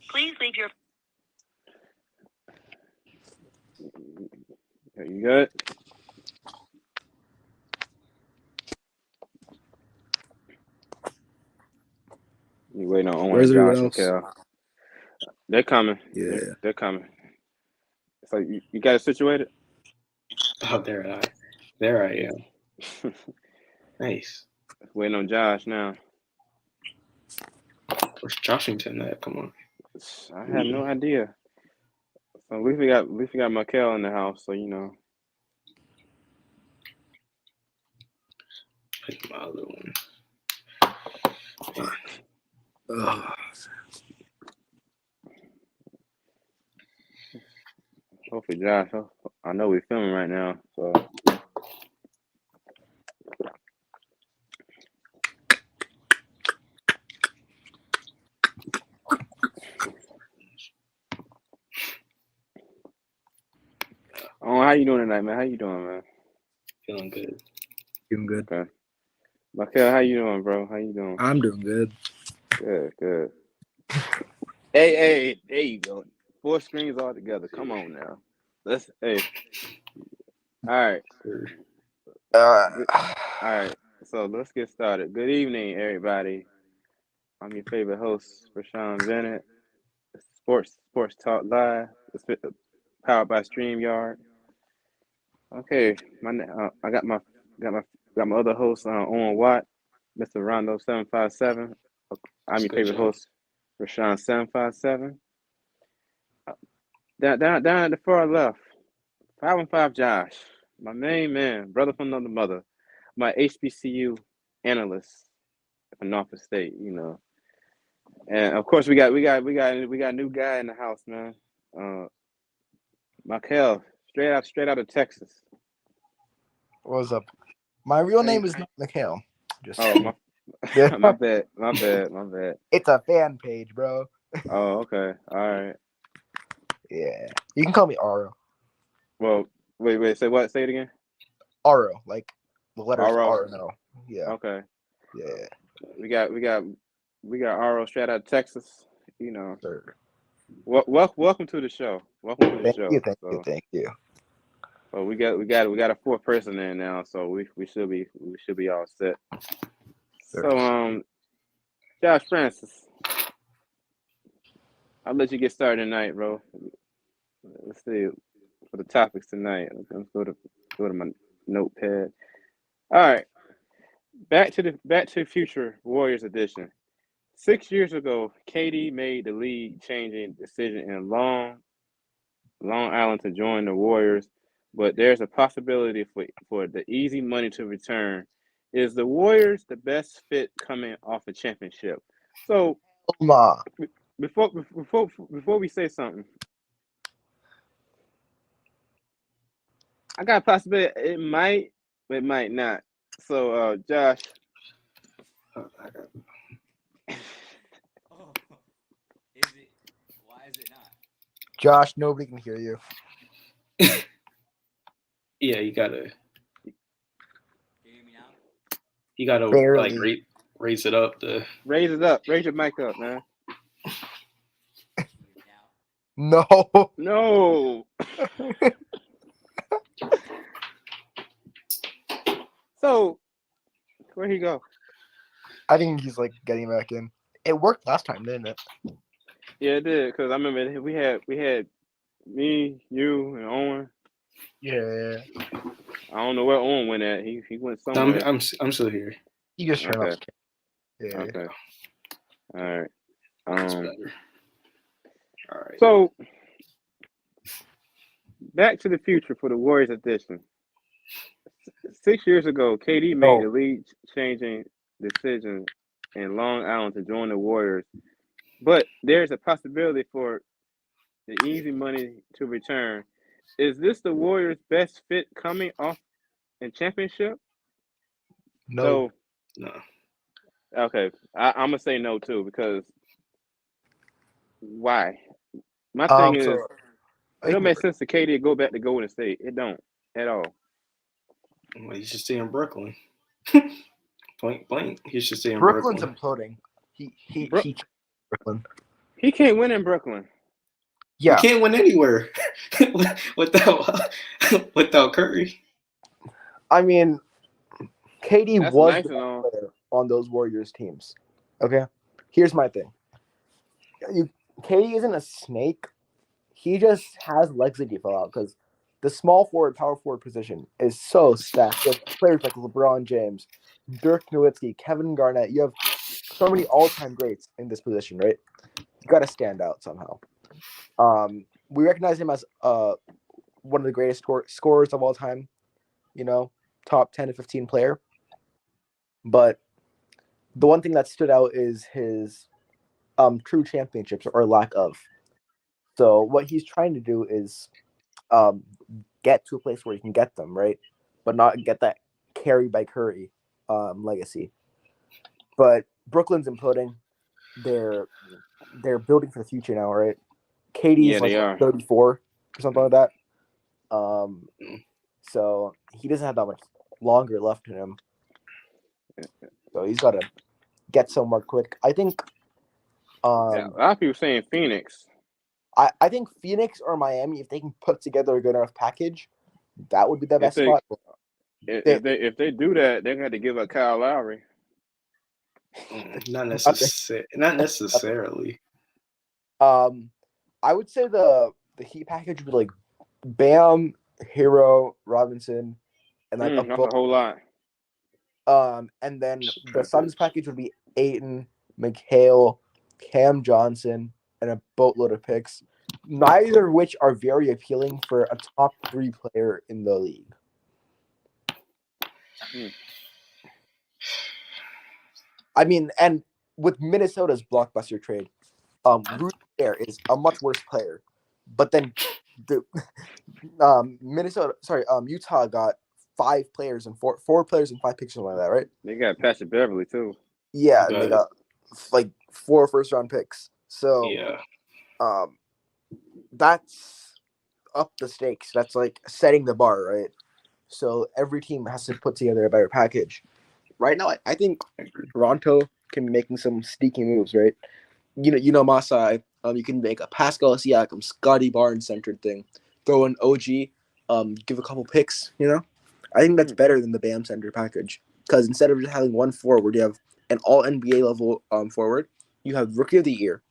Please leave your. You good? You waiting on Owen Where's and everyone Josh and else? Cal. They're coming. Yeah. They're coming. So you got it situated? Oh, there I am. Nice. Waiting on Josh now. Where's Joshington at? Come on. I have no idea. So at least we got Michael in the house, so you know. Pick my other one. Hopefully Josh. I know we're filming right now, so. Oh, how you doing tonight, man? How you doing, man? Feeling good. Doing good. Okay. Michael, how you doing, bro? How you doing? I'm doing good. Good. Hey, there you go. 4 screens all together. Come on now. All right. All right. So let's get started. Good evening, everybody. I'm your favorite host, Rashawn Bennett. Sports Talk Live. Powered by StreamYard. Okay, I got my other host on Watt, Mr. Rondo 757. I'm your favorite host, Rashawn 757. Down at the far left, 5-5 Josh, my main man, brother from another mother, my HBCU analyst from Norfolk State, you know. And of course we got a new guy in the house, man. Michael, straight out of Texas. What's up? My real name is not Mikhail. Just my bad. It's a fan page, bro. Oh, okay. All right. Yeah. You can call me Aro. Well, wait. Say what? Say it again. Aro, like the letters Aro. R and O. Yeah. Okay. Yeah. We got Aro straight out of Texas. You know. Sir. Welcome to the show. Thank you. Well, we got a 4th person in now, so we should be all set. Sure. So Josh Francis, I'll let you get started tonight, bro. Let's see for the topics tonight. Let's go to my notepad. All right, back to the Future Warriors edition. 6 years ago, KD made the league-changing decision in Long Island to join the Warriors, but there's a possibility for the easy money to return. Is the Warriors the best fit coming off a championship? So before we say something, I got a possibility. It might not. So Josh. Why is it not? Josh, nobody can hear you. Yeah, you gotta. Can you hear me now? You gotta Barely. like raise it up. Raise it up. Raise your mic up, man. No. So, where'd he go? I think he's like getting back in. It worked last time, didn't it? Yeah, it did. Cause I remember we had me, you, and Owen. Yeah. I don't know where Owen went at. He went somewhere. I'm still here. He just turned off. Yeah. Okay. All right. That's better. All right. So, back to the future for the Warriors edition. 6 years ago, KD made the league-changing decision in Long Island to join the Warriors, but there's a possibility for the easy money to return. Is this the Warriors' best fit coming off in championship? No. No. Okay, I'm gonna say no too because why? My thing is, it don't make sense to KD to go back to Golden State. It don't at all. Well, you should stay in Brooklyn. Point blank. He should stay in Brooklyn's Brooklyn. imploding. He Brooklyn. He can't win in Brooklyn. You Yeah, can't win anywhere without Curry. I mean, KD That's was nice the and best all. player on those Warriors teams. Okay, here's my thing. KD isn't a snake. He just has legs that he fell out because the small forward, power forward position is so stacked. You have players like LeBron James, Dirk Nowitzki, Kevin Garnett. You have so many all-time greats in this position, right? You got to stand out somehow. We recognize him as one of the greatest scorers of all time. You know, top 10 to 15 player. But the one thing that stood out is his true championships or lack of. So what he's trying to do is um, get to a place where he can get them, right? But not get that carry by Curry legacy. But Brooklyn's imploding. They're building for the future now, right? Yeah, KD's like they are. 34 or something like that. So he doesn't have that much longer left in him. So he's got to get somewhere quick. I think. Yeah, a lot of people saying Phoenix. I think Phoenix or Miami, if they can put together a good enough package, that would be the best spot. If they do that, they're going to have to give up Kyle Lowry. Not necessarily. I would say the Heat package would be like Bam, Hero, Robinson, and like That's a whole lot. And then the Suns package would be Ayton, McHale, Cam Johnson, and a boatload of picks. Neither of which are very appealing for a top 3 player in the league. I mean, and with Minnesota's blockbuster trade, Rudy Gobert is a much worse player. But then the Utah got 5 players and four players and 5 picks, something like that, right? They got Patrick Beverly too. Yeah, and they got like 4 first-round picks. So yeah, that's up the stakes. That's like setting the bar, right? So every team has to put together a better package. Right now, I think Toronto can be making some sneaky moves, right? You know, Masai. You can make a Pascal Siakam, Scotty Barnes centered thing. Throw an OG, give a couple picks. You know, I think that's better than the Bam center package because instead of just having one forward, you have an all NBA level forward. You have Rookie of the Year.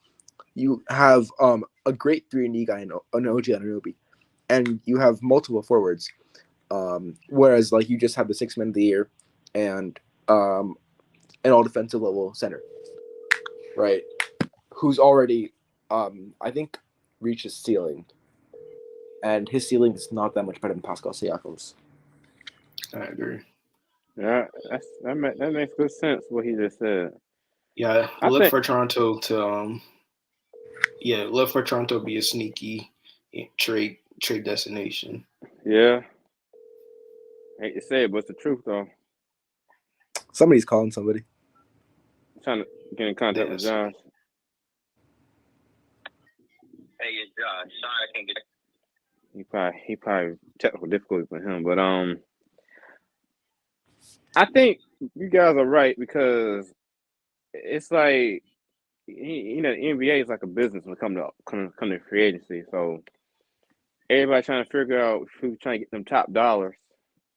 You have a great 3-and-D guy, an OG Anunoby, and you have multiple forwards. Whereas like you just have the 6 men of the year and an all defensive level center, right? Who's already I think reached his ceiling, and his ceiling is not that much better than Pascal Siakam's. I agree. Yeah, that makes good sense what he just said. Yeah, look for Toronto to be a sneaky trade destination. Yeah. I hate to say it, but it's the truth though. Somebody's calling somebody. I'm trying to get in contact with Josh. Hey, it's Josh. Sorry I can't get it. He probably technical difficulty for him, but I think you guys are right because it's like the NBA is like a business when it come to free agency. So everybody trying to figure out who's trying to get them top dollars.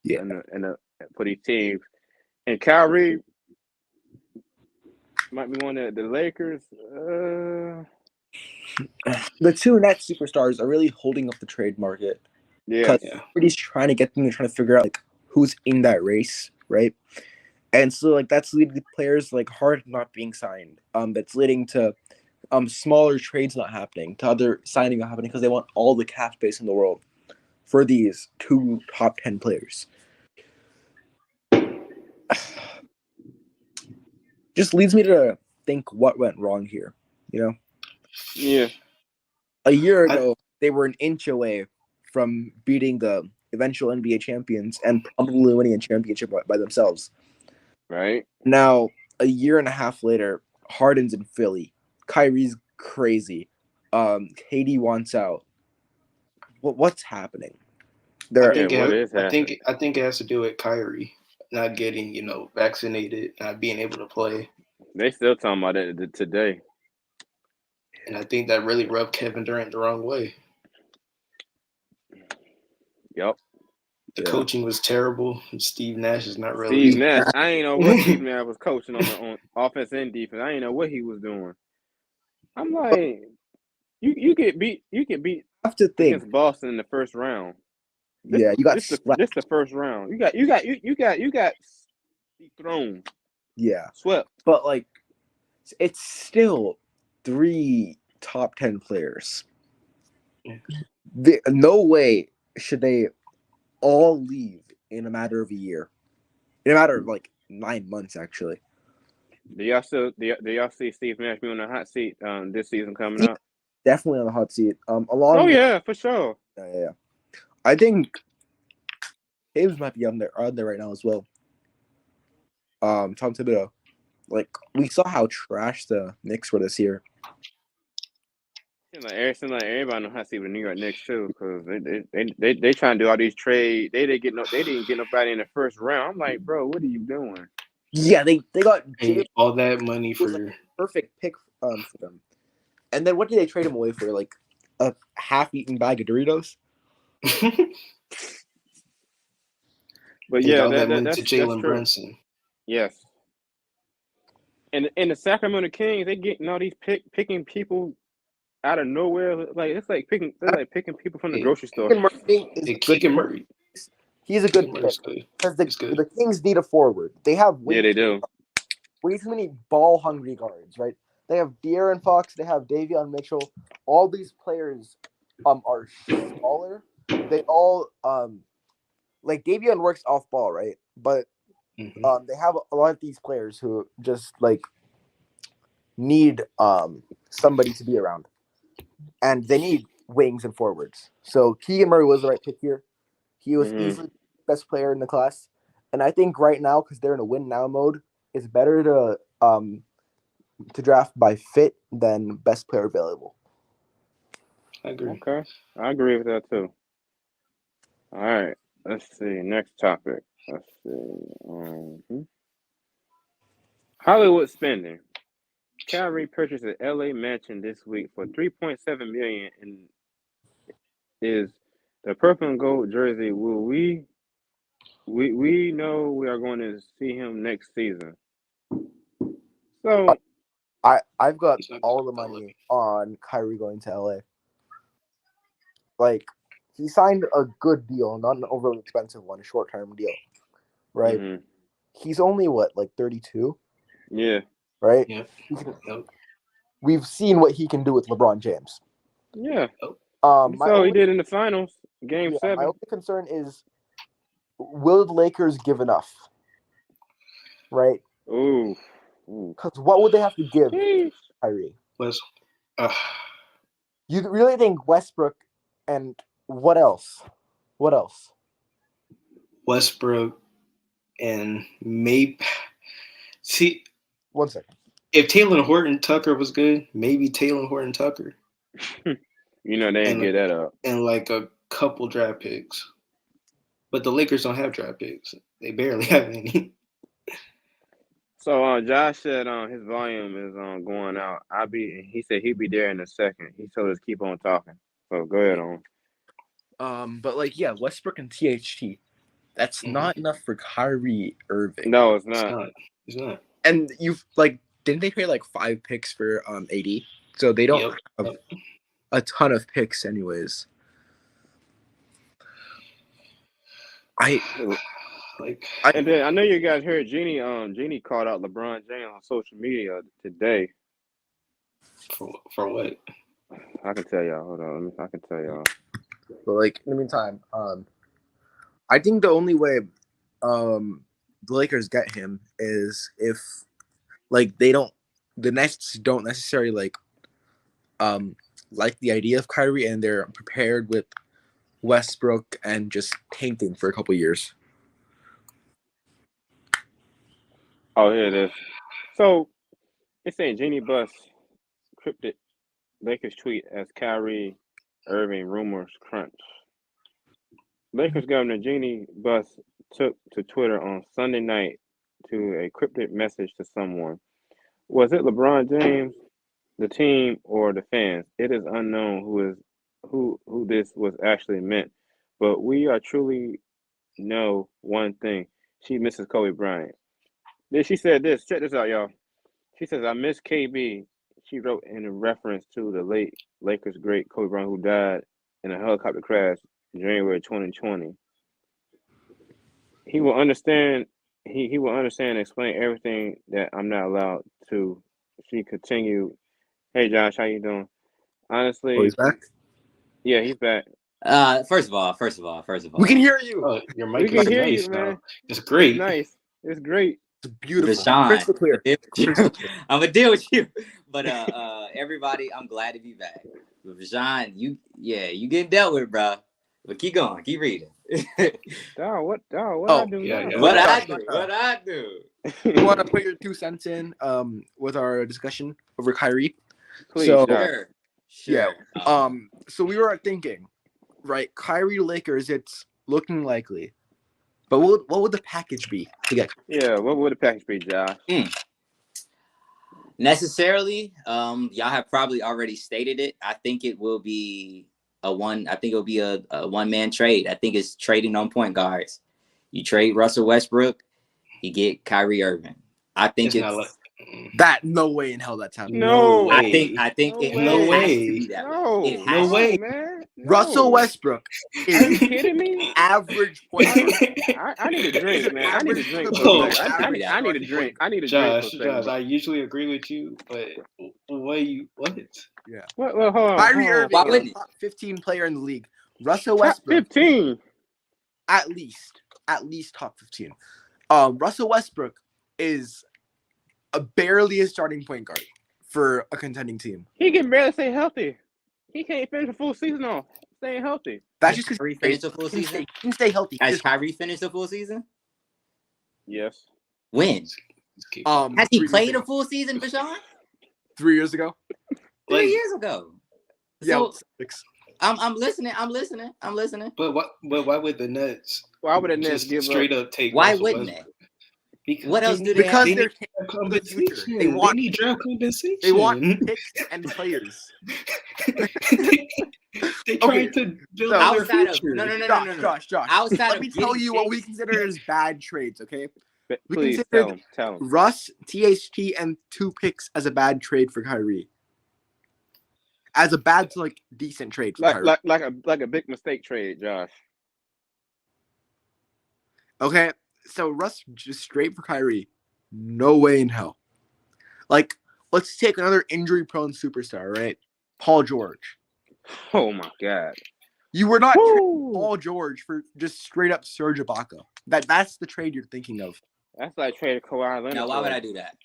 Yeah. And for these teams, and Kyrie might be one of the Lakers. The 2 net superstars are really holding up the trade market. Yeah. Everybody's trying to get them. They're trying to figure out like who's in that race, right? And so like that's leading to players like Harden not being signed. That's leading to smaller trades not happening, to other signing not happening because they want all the cap space in the world for these 2 top 10 players. Just leads me to think what went wrong here, you know? Yeah. A year ago, they were an inch away from beating the eventual NBA champions and probably winning a championship by themselves. Right. Now, a year and a half later, Harden's in Philly. Kyrie's crazy. KD wants out. What's happening? I think it has to do with Kyrie not getting, vaccinated, not being able to play. They still talking about it today. And I think that really rubbed Kevin Durant the wrong way. Yep. The coaching was terrible. Steve Nash is not really. Steve Nash. I ain't know what Steve Nash was coaching on offense and defense. I ain't know what he was doing. I'm like, you get beat. You get beat against Boston in the first round. You got this the first round. You got thrown. Yeah, swept. But like, it's still 3 top 10 players. No way should they all leave in a matter of a year. In a matter of like 9 months, actually. Do y'all see Steve Nash being on the hot seat this season coming up? Definitely on the hot seat. For sure. Yeah. I think Taves might be on there right now as well. Tom Thibodeau. Like, we saw how trash the Knicks were this year. Seems like everybody know how to see the New York Knicks too, because they trying to do all these trades. They didn't get nobody in the first round. I'm like, bro, what are you doing? Yeah, they got all that money for like a perfect pick for them. And then what did they trade him away for? Like a half-eaten bag of Doritos. But yeah, that went to Jalen Brunson. Yes. And the Sacramento Kings, they getting all these picking people out of nowhere. Like it's like picking people from the grocery store. Keegan Murray. He's a good pick because the Kings need a forward. They have they do way too many ball hungry guards, right? They have De'Aaron Fox, they have Davion Mitchell. All these players are smaller. They all like Davion works off ball, right? But they have a lot of these players who just like need somebody to be around. And they need wings and forwards. So Keegan Murray was the right pick here. He was easily the best player in the class. And I think right now, because they're in a win now mode, it's better to draft by fit than best player available. I agree. Okay. I agree with that too. All right. Let's see. Next topic. Let's see. Hollywood spending. Kyrie purchased an L.a. Mansion this week for $3.7 million and is the purple and gold jersey. Will we know we are going to see him next season? So I've got all the money on Kyrie going to L.a. Like, he signed a good deal, not an overly expensive one, a short-term deal, right? Mm-hmm. He's only, like 32? Yeah. Right? Yeah. We've seen what he can do with LeBron James. Yeah. He did in the finals, Game 7. My only concern is, will the Lakers give enough? Right? Ooh. Because what would they have to give Kyrie? You really think Westbrook and what else? What else? Westbrook and maybe... See... 1 second. If Taylor Horton Tucker was good, maybe Taylor Horton Tucker. They didn't get that up. And like a couple draft picks. But the Lakers don't have draft picks. They barely have any. So Josh said his volume is going out. He said he'd be there in a second. He told us keep on talking. So go ahead on. But Westbrook and THT. That's not enough for Kyrie Irving. No, it's not. It's not. And didn't they pay like 5 picks for AD? So they don't have a ton of picks anyways. And then I know you guys heard Jeannie called out LeBron James on social media today. For what? I can tell y'all. Hold on. I can tell y'all. But in the meantime, I think the only way the Lakers get him is if the Nets don't necessarily like the idea of Kyrie and they're prepared with Westbrook and just tanking for a couple years. Oh, here it is. So it's saying Jeannie Buss cryptic Lakers tweet as Kyrie Irving rumors crunch. Lakers Governor Jeannie Buss took to Twitter on Sunday night to a cryptic message to someone. Was it LeBron James? the team or the fans. It is unknown who this was actually meant, but we are truly know one thing. She misses Kobe Bryant. Then she said this. Check this out, y'all. She says, "I miss KB." She wrote in a reference to the late Lakers great Kobe Bryant, who died in a helicopter crash in January 2020. He will understand. He will understand and explain everything that I'm not allowed to. She continued, "Hey Josh, how you doing? Oh, Honestly, he's back. yeah, he's back. First of all, We can hear you. Oh, your We mic can is hear nice you, now. man. It's It's great. nice. It's great." It's beautiful. Rashawn, Crystal clear. Crystal clear. I'm gonna deal with you. But everybody, I'm glad to be back. But Rashawn, you getting dealt with, bro. But keep going, keep reading. Dog, what Oh, I do yeah, now? yeah. What I Josh, do, what I do. You want to put your 2 cents in with our discussion over Kyrie? Please, So Josh. Sure. yeah. So we were thinking, right? Kyrie Lakers, it's looking likely. But what would the package be to get? Yeah, what would the package be, Josh? Necessarily, y'all have probably already stated it. I think it will be a one-man trade. I think it's trading on point guards. You trade Russell Westbrook, you get Kyrie Irving. I think That no way in hell that's happening. No. I think No it way. has to be that way. It has No way. to. Man. No. Russell Westbrook Are you is kidding me? average point guard. I need a drink, man. I need a drink for a Oh, second. I need a drink. I need a drink Josh, for a second. I usually agree with you, but what? Yeah. Well, hold on. Kyrie hold on. Irving Why is wouldn't a top 15 player in the league. Russell Top Westbrook 15. at least top 15. Russell Westbrook is barely a starting point guard for a contending team. He can barely stay healthy. He can't finish a full season off staying healthy. That's Has just Kyrie because finished a full season? he can stay healthy. Has Kyrie finished a full season? Yes. When? Um, Has he 3 years played ago. a full season, Bashawn? 3 years ago? 3 years ago. Yeah, So 6. I'm listening. But why would the Nets? Why would the Nets just give straight up? up take? Why Russell wouldn't Westbrook? they? Because What else do they Because have? they're need for the future. compensation. They want need draft compensation. They want picks and players. They trying to build so their Outside of future. no. Josh. Outside Let of me tell getting you what we picks, consider as bad trades, okay? We Please considered tell him. Russ, THT, and 2 picks as a bad trade for Kyrie. As a bad to decent trade for Kyrie. Like a big mistake trade, Josh. Okay, so Russ just straight for Kyrie. No way in hell. Let's take another injury-prone superstar, right? Paul George. Oh my God. You were not trading Woo! Paul George for just straight up Serge Ibaka. That's the trade you're thinking of. That's like trading Kawhi Leonard. now why would I do that?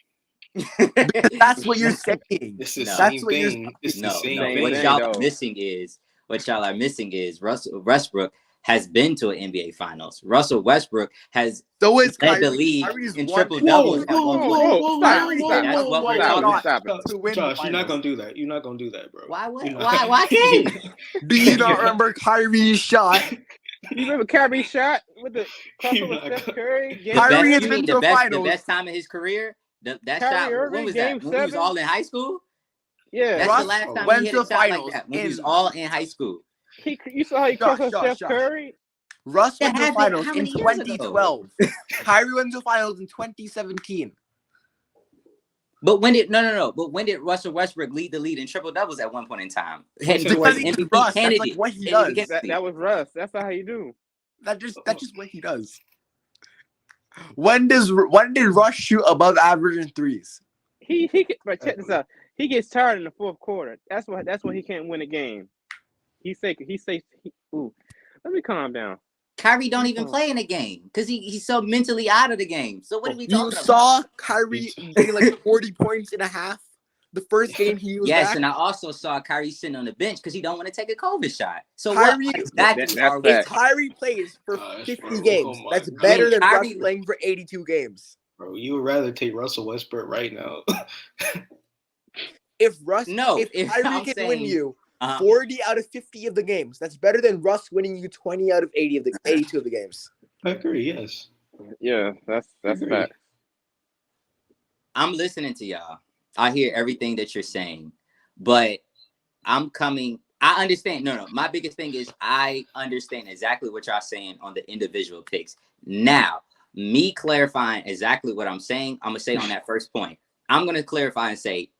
Because that's what you're saying. It's the No. same thing. It's the same no. thing. What thing, y'all though. are missing is Russell Westbrook has been to an NBA Finals. Russell Westbrook has So is led Kyrie. the league Kyrie's in won- triple doubles at Whoa, one whoa, point. stop, That's what we're stop, talking stop it. to win the Josh, you're not finals. gonna do that. You're not gonna do that, bro. Why can't he? Do you not remember Kyrie's shot? You remember Kyrie shot with the You're crossover not Steph gonna- Curry? Game Kyrie has You been mean to the the finals. best time of his career? That Kyrie shot. Irving, When was game that? When we was 7? all in high school? Yeah. That's Russ the last time went he hit to a the shot like finals that. When we in- was all in high school. You saw how he Josh, crossed Steph Josh. Curry? Russ That went to the happened finals how in many years ago? 2012. Kyrie went to the finals in 2017. But when did But when did Russell Westbrook lead the lead in triple doubles at one point in time? Because he's Russ. That's like what he does. That was Russ. That's not how you do. That's just what he does. When did Russ shoot above average in threes? But check this out. He gets tired in the fourth quarter. That's why he can't win a game. Ooh. Let me calm down. Kyrie don't even play in a game because he's so mentally out of the game. So what are we talking about? You saw Kyrie getting like 40 points in a half the first game he was Yes, back. and I also saw Kyrie sitting on the bench because he don't want to take a COVID shot. So Kyrie- what exactly That's are we fact. talking? Kyrie plays for Gosh, 50 bro. games. Oh my That's God. better than Kyrie- Russ playing for 82 games. Bro, you would rather take Russell Westbrook right now. If if Kyrie I'm can win saying- you 40 out of 50 of the games, that's better than Russ winning you 20 out of 82 of the games. I agree. Yes. Yeah, that's a Agree. fact. I'm listening to y'all. I hear everything that you're saying. but I understand. No. My biggest thing is I understand exactly what y'all saying on the individual picks. Now, me clarifying exactly what I'm saying, I'm going to say on that first point. I'm going to clarify and say,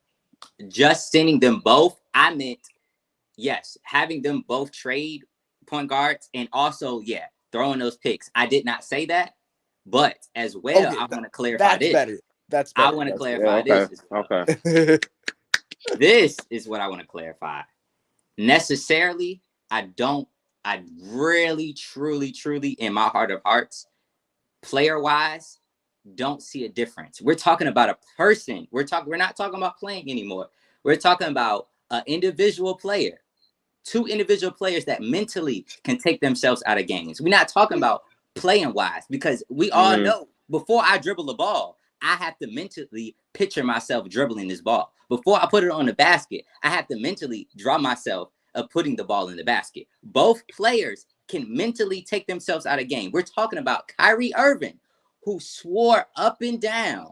just sending them both, I meant, yes, having them both trade point guards and also, throwing those picks. I did not say that, but as well, I want to clarify this. That's better. I want to clarify this as well. Okay. This is what I want to clarify. Necessarily, I really, truly, in my heart of hearts, player-wise, don't see a difference. We're talking about a person. We're not talking about playing anymore. We're talking about an individual player. Two individual players that mentally can take themselves out of games. We're not talking about playing-wise, because we all know before I dribble the ball, I have to mentally picture myself dribbling this ball. Before I put it on the basket, I have to mentally draw myself of putting the ball in the basket. Both players can mentally take themselves out of game. We're talking about Kyrie Irving, who swore up and down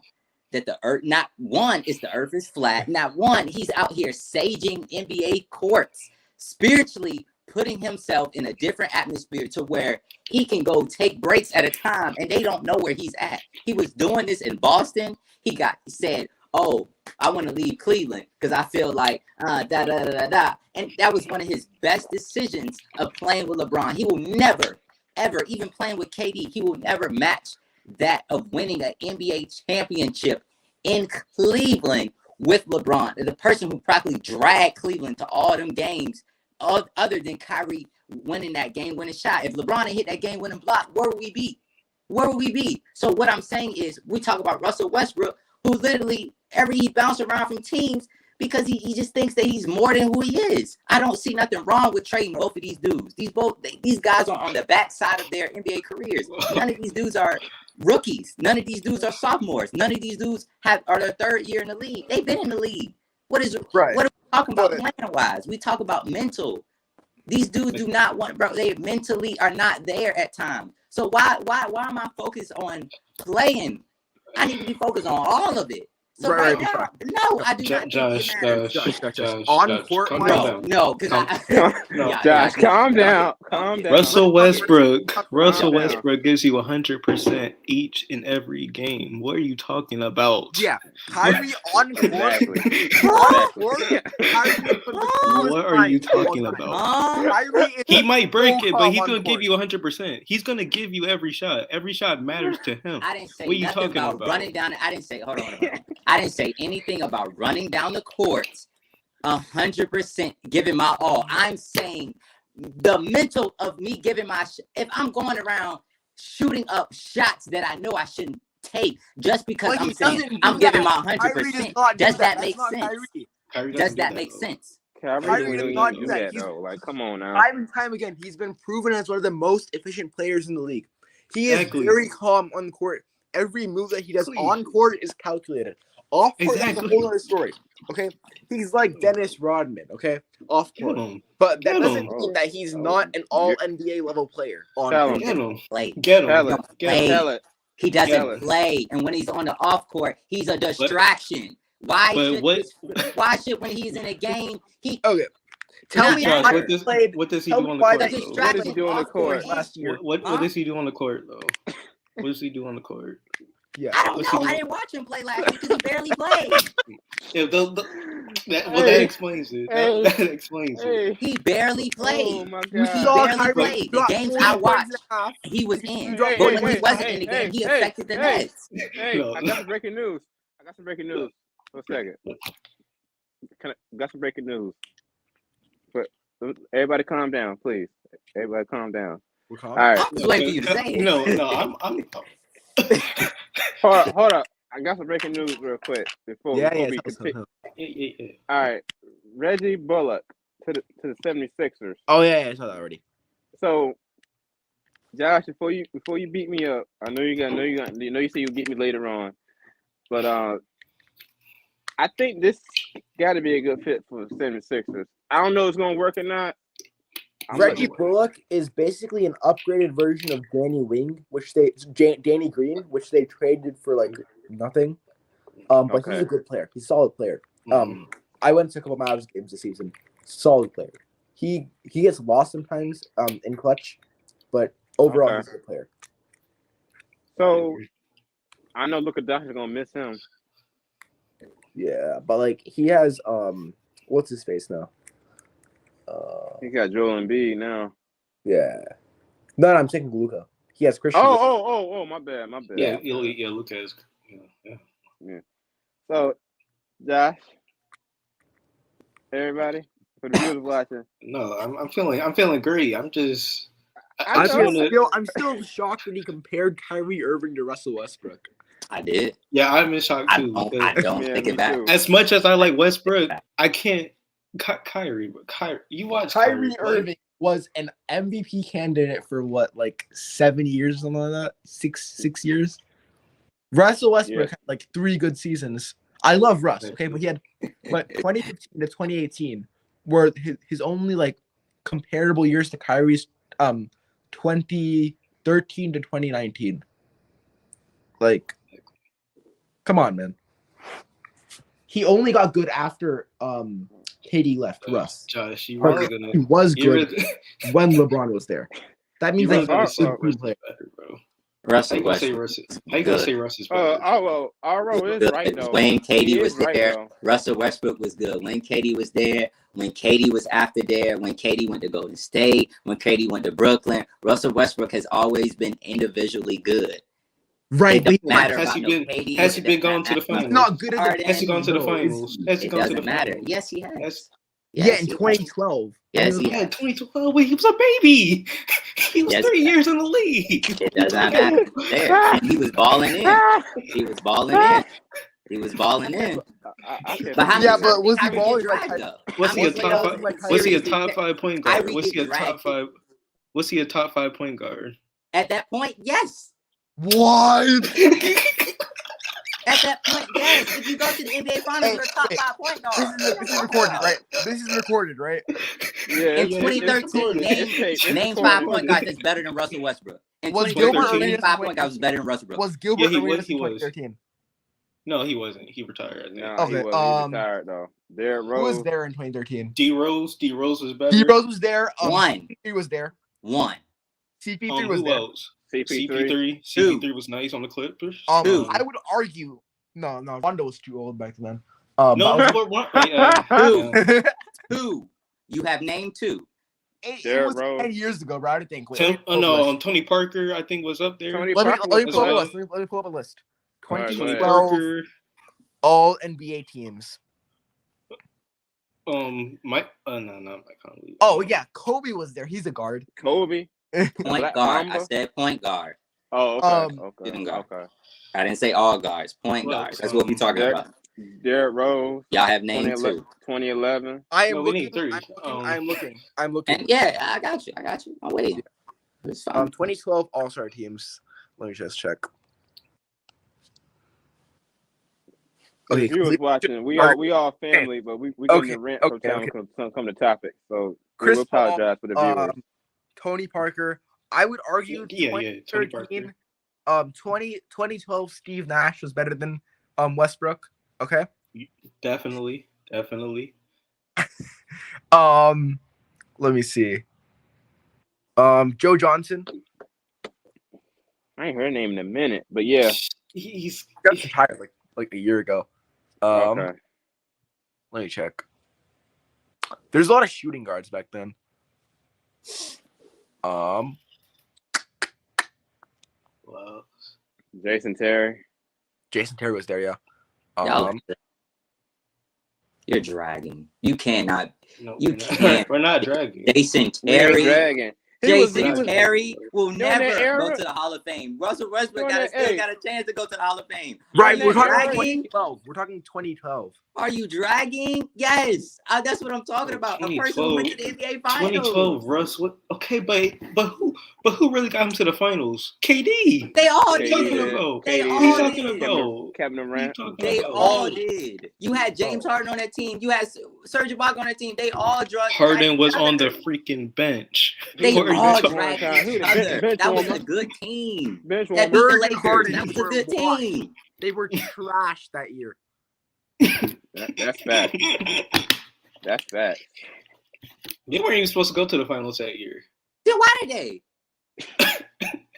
that the earth, not one, is the earth is flat. Not one, he's out here saging NBA courts, spiritually putting himself in a different atmosphere to where he can go take breaks at a time and they don't know where he's at. He was doing this in Boston. He said, oh, I want to leave Cleveland because I feel like And that was one of his best decisions of playing with LeBron. He will never, ever, even playing with KD, he will never match that of winning an NBA championship in Cleveland with LeBron. The person who practically dragged Cleveland to all them games, other than Kyrie winning that game-winning shot. If LeBron had hit that game-winning block, where would we be? Where would we be? So what I'm saying is, we talk about Russell Westbrook, who literally he bounced around from teams because he just thinks that he's more than who he is. I don't see nothing wrong with trading both of these dudes. These guys are on the backside of their NBA careers. None of these dudes are rookies. None of these dudes are sophomores. None of these dudes are their third year in the league. They've been in the league. What are we talking about playing-wise? We talk about mental. These dudes do not want, bro. They mentally are not there at times. So why am I focused on playing? I need to be focused on all of it. So right now, no, I do not. Josh, on court, no, because Josh, calm down. Russell Westbrook gives you 100% each and every game. What are you talking about? Yeah, Kyrie on court. What are you talking about? He might break it, but he's gonna give you 100%. He's gonna give you every shot. Every shot matters to him. I didn't say what are you nothing talking about running down. I didn't say. Hold on. I didn't say anything about running down the court 100%, giving my all. I'm saying the mental of me giving if I'm going around shooting up shots that I know I shouldn't take just because I'm saying I'm giving my 100%. Does that make sense? Does that make sense? Kyrie does not do that, though. Like, come on now. Time and time again, he's been proven as one of the most efficient players in the league. He is very calm on the court. Every move that he does on court is calculated. Off court is a whole other story. Okay, he's like Dennis Rodman. Okay, off court, but that doesn't mean that he's not an all NBA level player. On Get him. He doesn't play, and when he's on the off court, he's a distraction. Why should when he's in a game Tell me what does he do on the court? What does he do on the court last year? What does he do on the court though? What does he do on the court? Yeah, I don't know. I didn't watch him play last year because he barely played. That explains it. That explains it. He barely played. Oh my God. He barely played. The games I watched, he was in. But when he wasn't in the game, he affected the Nets. I got some breaking news. For a second. Got some breaking news. But everybody calm down, please. Everybody calm down. All right. I was waiting for you to say it. No, I'm Hold up. I got some breaking news real quick before we continue. All right. Reggie Bullock to the 76ers. Oh yeah, I saw that already. So, Josh, before you beat me up, I know you say you'll get me later on, but I think this got to be a good fit for the 76ers. I don't know if it's gonna work or not. Reggie Bullock is basically an upgraded version of Danny Green, which they traded for like nothing. But he's a good player. He's a solid player. I went to a couple of Mavs games this season. Solid player. He gets lost sometimes in clutch, but overall he's a good player. So I know Luka Doncic's gonna miss him. Yeah, but like he has what's his face now? He got Joel Embiid now. Yeah. No, I'm taking Luka. He has Christian. Oh, my bad. Yeah, Luka is. Yeah. So, Josh, everybody, for the viewers watching. No, I'm feeling great. I'm still shocked that he compared Kyrie Irving to Russell Westbrook. I did. Yeah, I'm in shock too. I don't take it back. As much as I like Westbrook, I can't. Kyrie, you watch Kyrie Irving was an MVP candidate for what, like 7 years or something like that? Six years. Russell Westbrook had like 3 good seasons. I love Russ, okay, but he had 2015 to 2018 were his only like comparable years to Kyrie's 2013 to 2019. Like, come on, man. He only got good after KD left. Russ. Josh, he was good when LeBron was there. That means like he's a good player. Russ How you gonna say Russ is better? RO is right though. When KD was right, there, though. Russell Westbrook was good. When KD was there, when KD was after there, when KD went to Golden State, when KD went to Brooklyn, Russell Westbrook has always been individually good. Right, It but matter has he been going to the finals? he's not good at Has he gone to the finals? It doesn't matter. Yes, he has. Yeah, in 2012. Yes, he Yeah, has. 2012. He was a baby. He was 3 years in the league. It does not matter. There. And he was balling in. He was balling in. But was he balling Was he a top 5? Was he a top 5 point guard? Was he a top 5? Was he a top 5 point guard? At that point, yes. What? At that point, yes. If you go to the NBA Finals, you're a top 5 point guard. This is recorded, right? This is recorded, right? Yeah, In 2013, name 5 point guys that's better than Russell Westbrook. In Was 2013, Gilbert 5 point guys was better than Russell Westbrook. Was Gilbert he Arenas in was. 2013? No, he wasn't. He retired. I think. No, Okay, he wasn't. He retired though. Derrick Who Rose was there in 2013? D Rose was better. D Rose was there. One. CP3 was there. One. CP3 was who there. else? CP3. CP3 was nice on the Clippers. Two. I would argue. No, Rondo was too old back then. Two. You have named 2. It was 10 years ago, bro. I don't think. Tony Parker, I think, was up there. Let me pull up a list. 2012 Parker. All NBA teams. Not Mike Conley. Oh yeah, Kobe was there. He's a guard. Kobe. Point guard. I said point guard. Oh, okay. Okay. I didn't say all guards. Point guards. That's what we're talking about. Derrick Rose. Y'all have named 2. 2011. I am No, we need 3. I'm looking. And yeah, I got you. I'm waiting. It's fine. 2012 All-Star teams. Let me just check. Okay, if you was watching, we all family, but we getting the rent from time to come to topic. So we'll apologize for the viewers. Tony Parker. I would argue 2013, 2012 Steve Nash was better than Westbrook. Okay. Definitely. Let me see. Joe Johnson. I ain't heard her name in a minute, but yeah, he's got retired like a year ago. Okay. Let me check. There's a lot of shooting guards back then. Well, Jason Terry. Jason Terry was there, yeah. You're dragging. You cannot. No, you can't. We're not dragging. Jason Terry. Dragging. Jason Terry will never go to the Hall of Fame. Russell Westbrook still got a chance to go to the Hall of Fame. Right, we're talking 2012. We're talking 2012. Are you dragging? Yes, that's what I'm talking about. A person who went to the NBA Finals. 2012, Russ. Okay, but who really got him to the finals? KD. They all did. They all did. Kevin Durant. They all did. You had James Harden on that team. You had Serge Ibaka on that team. They all dragged. Harden was on the freaking bench. They all dragged each other. That was a good team. That beat the Lakers. That was a good team. They were trash that year. That's bad. That's bad. They weren't even supposed to go to the finals that year. Then why did they?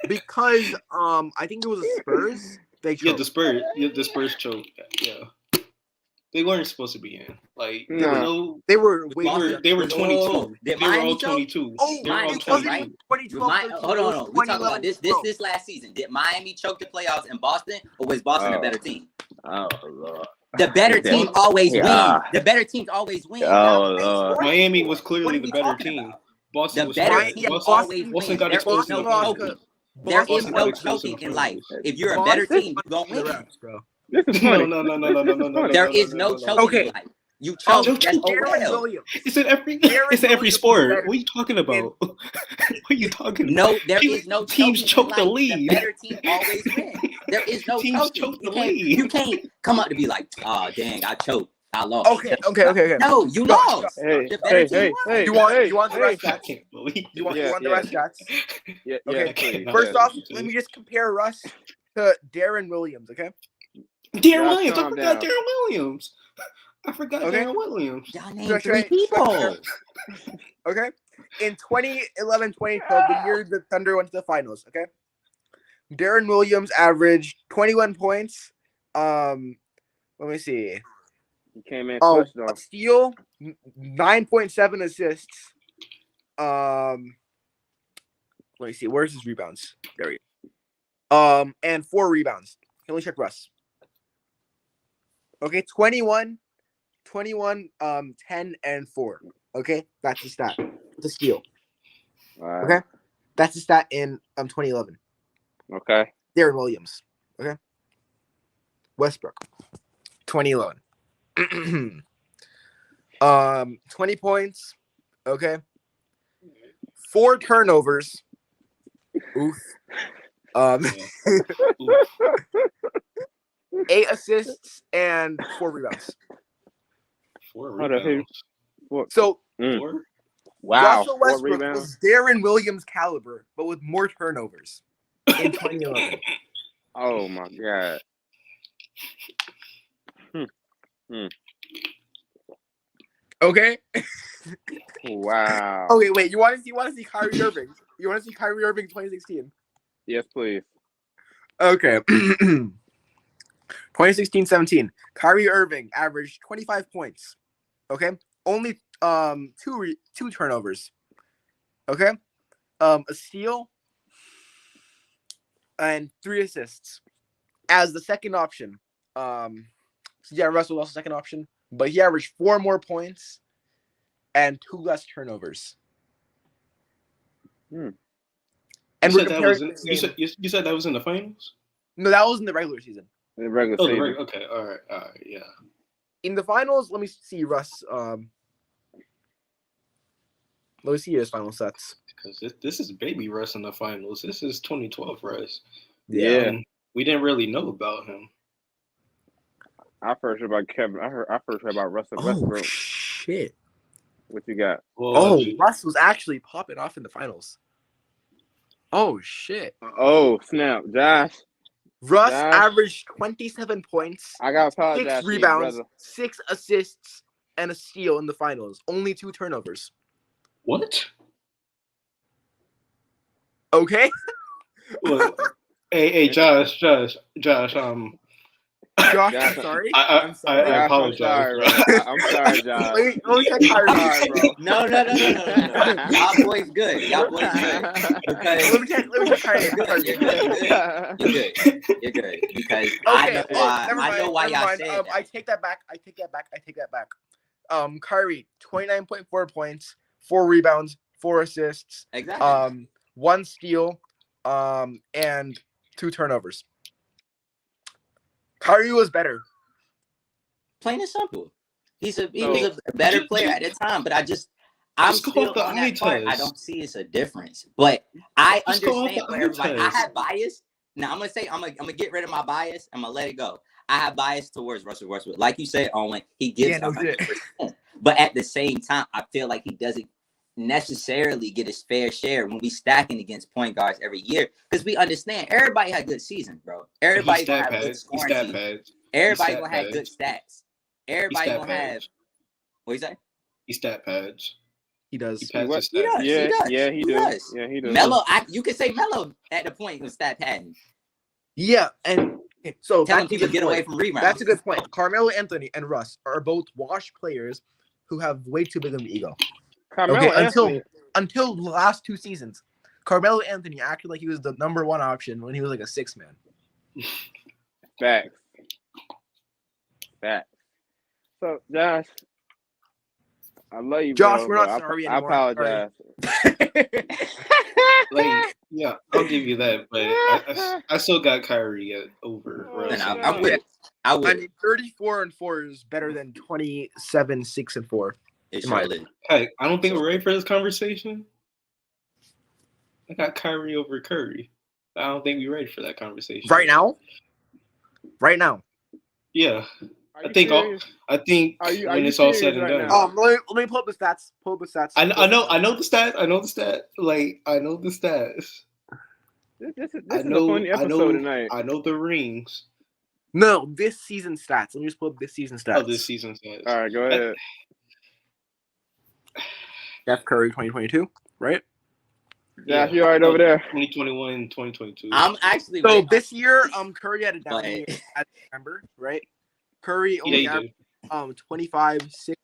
Because I think it was the Spurs. They choked. The Spurs choked. Yeah. They weren't supposed to be in. Like they were 22. They were all 22. Oh, they were all 22. Right? 2012. Hold on. We talking about this last season. Did Miami choke the playoffs in Boston, or was Boston a better team? Oh Lord. The better team always wins. The better teams always win. Oh Lord. Miami was clearly the better team. Boston was better team always wins. Got exposed to the There is no choking in life. If you're a better team, you don't win. This is funny. No. There is no choking in life. You choke. It's in every sport. What are you talking about? What are you talking about? No, there is no teams choke the lead. The better team always wins. There is no teams choking. Choke the lead. You can't come up to be like, oh dang, I choked. I lost. Okay. No, you lost. Hey. You want the rest stats? You want the rest stats? Yeah. Okay. First off, let me just compare Russ to Darren Williams. Okay. Darren Williams. I forgot Darren Williams. Y'all named 3 people. Okay. In 2011-2012, the year the Thunder went to the finals. Okay. Darren Williams averaged 21 points. Let me see. He came in clutch though. A steal, 9.7 assists. Let me see. Where's his rebounds? There he is. And 4 rebounds. Can we check Russ? Okay, 21, 10, and 4. Okay, that's the stat. The steal. Right. Okay, that's the stat in 2011. Okay. Darren Williams. Okay. Westbrook. 2011. 20 points. Okay. 4 turnovers. Oof. 8 assists and 4 rebounds. 4 rebounds. So, 4? Wow. Russell Westbrook was Darren Williams' caliber, but with more turnovers in 2011. Oh my God. Okay. Wow. Okay, wait. You want to see Kyrie Irving? You want to see Kyrie Irving 2016? Yes, please. Okay. 2016-17. Kyrie Irving averaged 25 points. Okay. Only 2 turnovers. Okay. A steal and 3 assists as the second option. Russell was the second option, but he averaged 4 more points and 2 less turnovers. And you said that was in the finals? No, that was in the regular season. In the regular season. Okay, all right, yeah. In the finals, let me see Russ. Let me see his final sets. Because this is baby Russ in the finals. This is 2012 Russ. Yeah. We didn't really know about him. I first heard about Kevin. I first heard about Russell Westbrook. Shit. What you got? Russ was actually popping off in the finals. Oh shit. Oh snap, Josh. Russ averaged 27 points. I got to apologize. 6 rebounds, 6 assists, and a steal in the finals. Only 2 turnovers. What? Okay. What? Hey, Josh. Josh, I'm sorry. I apologize. I'm sorry, Josh. Let me check Kyrie. No. Y'all boys good. Because let me check Kyrie. You're good. Because I know why y'all said that. I take that back. Kyrie, 29.4 points, 4 rebounds, 4 assists. Exactly. 1 steal, and 2 turnovers. Kyrie was better. Plain and simple. He was a better player at the time, but I'm still on that part. I don't see it's a difference. But I understand where everybody. I have bias. Now I'm gonna get rid of my bias. I'm gonna let it go. I have bias towards Russell Westbrook. Like you said, Owen, he gives 100%. But at the same time, I feel like he doesn't necessarily get his fair share when we stacking against point guards every year, because we understand everybody had good seasons, bro. Everybody gonna have good scoring. Everybody gonna have good stats. everybody gonna have. What you say? He stat pads. He does. He pads What? his He stats. does. Yeah, he does. yeah, he does. Yeah, he does. Melo, you could say Melo at the point with stat padding. Yeah, and so Telling people to get away from rebounds. That's a good point. Carmelo Anthony and Russ are both washed players who have way too big of an ego. Carmelo Anthony. Until the last 2 seasons, Carmelo Anthony acted like he was the number 1 option when he was like a 6 man. Facts. So, Josh, I love you, Josh, bro, we're not but sorry I anymore. apologize. Like, yeah, I'll give you that, but I still got Kyrie over Russ. And I'm with it. I mean, 34-4 is better than 27-6-4. It sure is. Hey, I don't think we're ready for this conversation. I got Kyrie over Curry. I don't think we're ready for that conversation. Right now? Yeah. I think when it's all said and done. Let me pull up the stats. I know the stats. Like, I know the stats. This is a funny episode tonight. I know the rings. No, this season stats. Let me just pull up this season stats. Oh, this season stats. All right, go ahead. Steph Curry 2022, right? Josh, you all right over there? 2021, 2022. I'm actually. So this year, Curry had a down year, I remember, right? Curry only had 25, 6,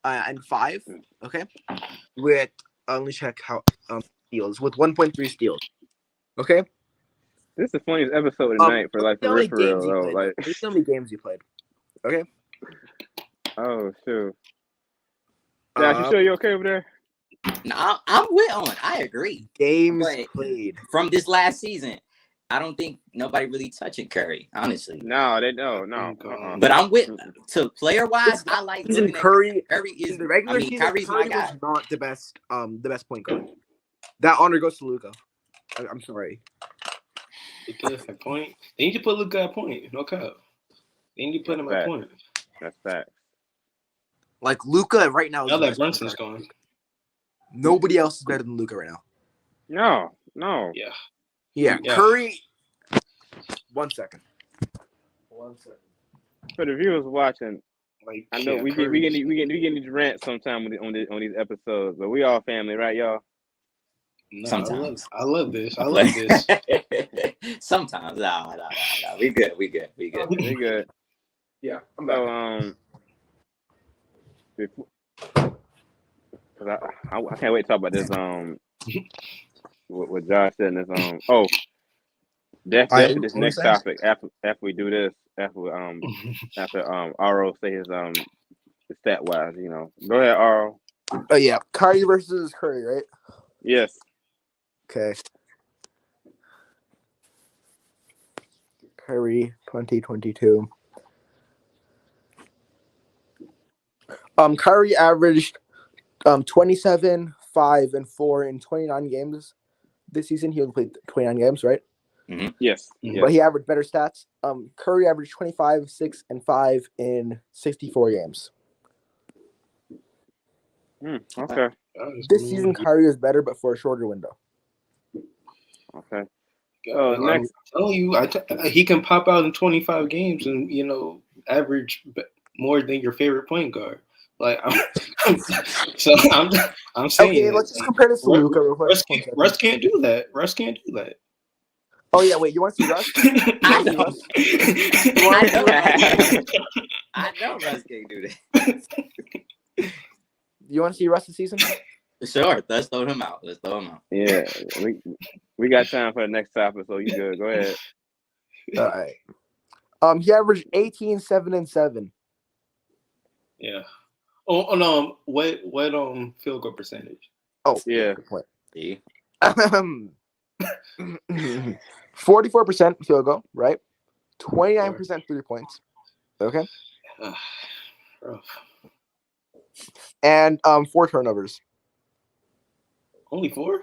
and 5. Okay, with let me check how steals with 1.3 steals. Okay, this is the funniest episode tonight for like for real. Like, how many games you played? Okay. Oh shoot. Josh, you sure you're okay over there? No, I'm with on. I agree. Games played from this last season. I don't think nobody really touching Curry, honestly. No, they don't. No. But I'm with to player wise. I like looking Curry. Curry is the regular season. Kyrie's Curry my guy. was not the best point guard. That honor goes to Luka. I'm sorry. Luka at point. They need to put Luka at point. No cap. They need to put him at point. That's fact. Like Luka right now. Now that Brunson's gone. Nobody else is better than Luka right now. No. Yeah. Curry. 1 second. For the viewers watching, like, I know we get these rants sometime on these episodes, but we all family, right, y'all? No, Sometimes I love this. I love this. Sometimes, no. We good. Yeah. Cause I can't wait to talk about this. What Josh said in this. Definitely this next topic after we do this after RO say his stat wise. Go ahead, RO. Oh yeah, Kyrie versus Curry, right? Yes. Okay. Kyrie 2022. Kyrie averaged 27, 5, and 4 in 29 games this season. He only played 29 games, right? Mm-hmm. Yes. But he averaged better stats. Curry averaged 25, 6, and 5 in 64 games. Okay. This season, Kyrie is better, but for a shorter window. Okay. Next, I'm telling you, he can pop out in 25 games and average more than your favorite point guard. Like, I'm saying. Okay, let's just compare this to Luka real quick. Russ can't do that. Oh yeah, wait. You want to see Russ? I know Russ can't do that. You want to see Russ this season? Sure, let's throw him out. Yeah, we got time for the next topic, so you good. Go ahead. All right. He averaged 18, 7, and 7. Yeah. Oh no. What field goal percentage? Oh yeah. Good point. See? 44% field goal, right? 29% 3 points. Okay. Rough. And 4 turnovers. Only 4?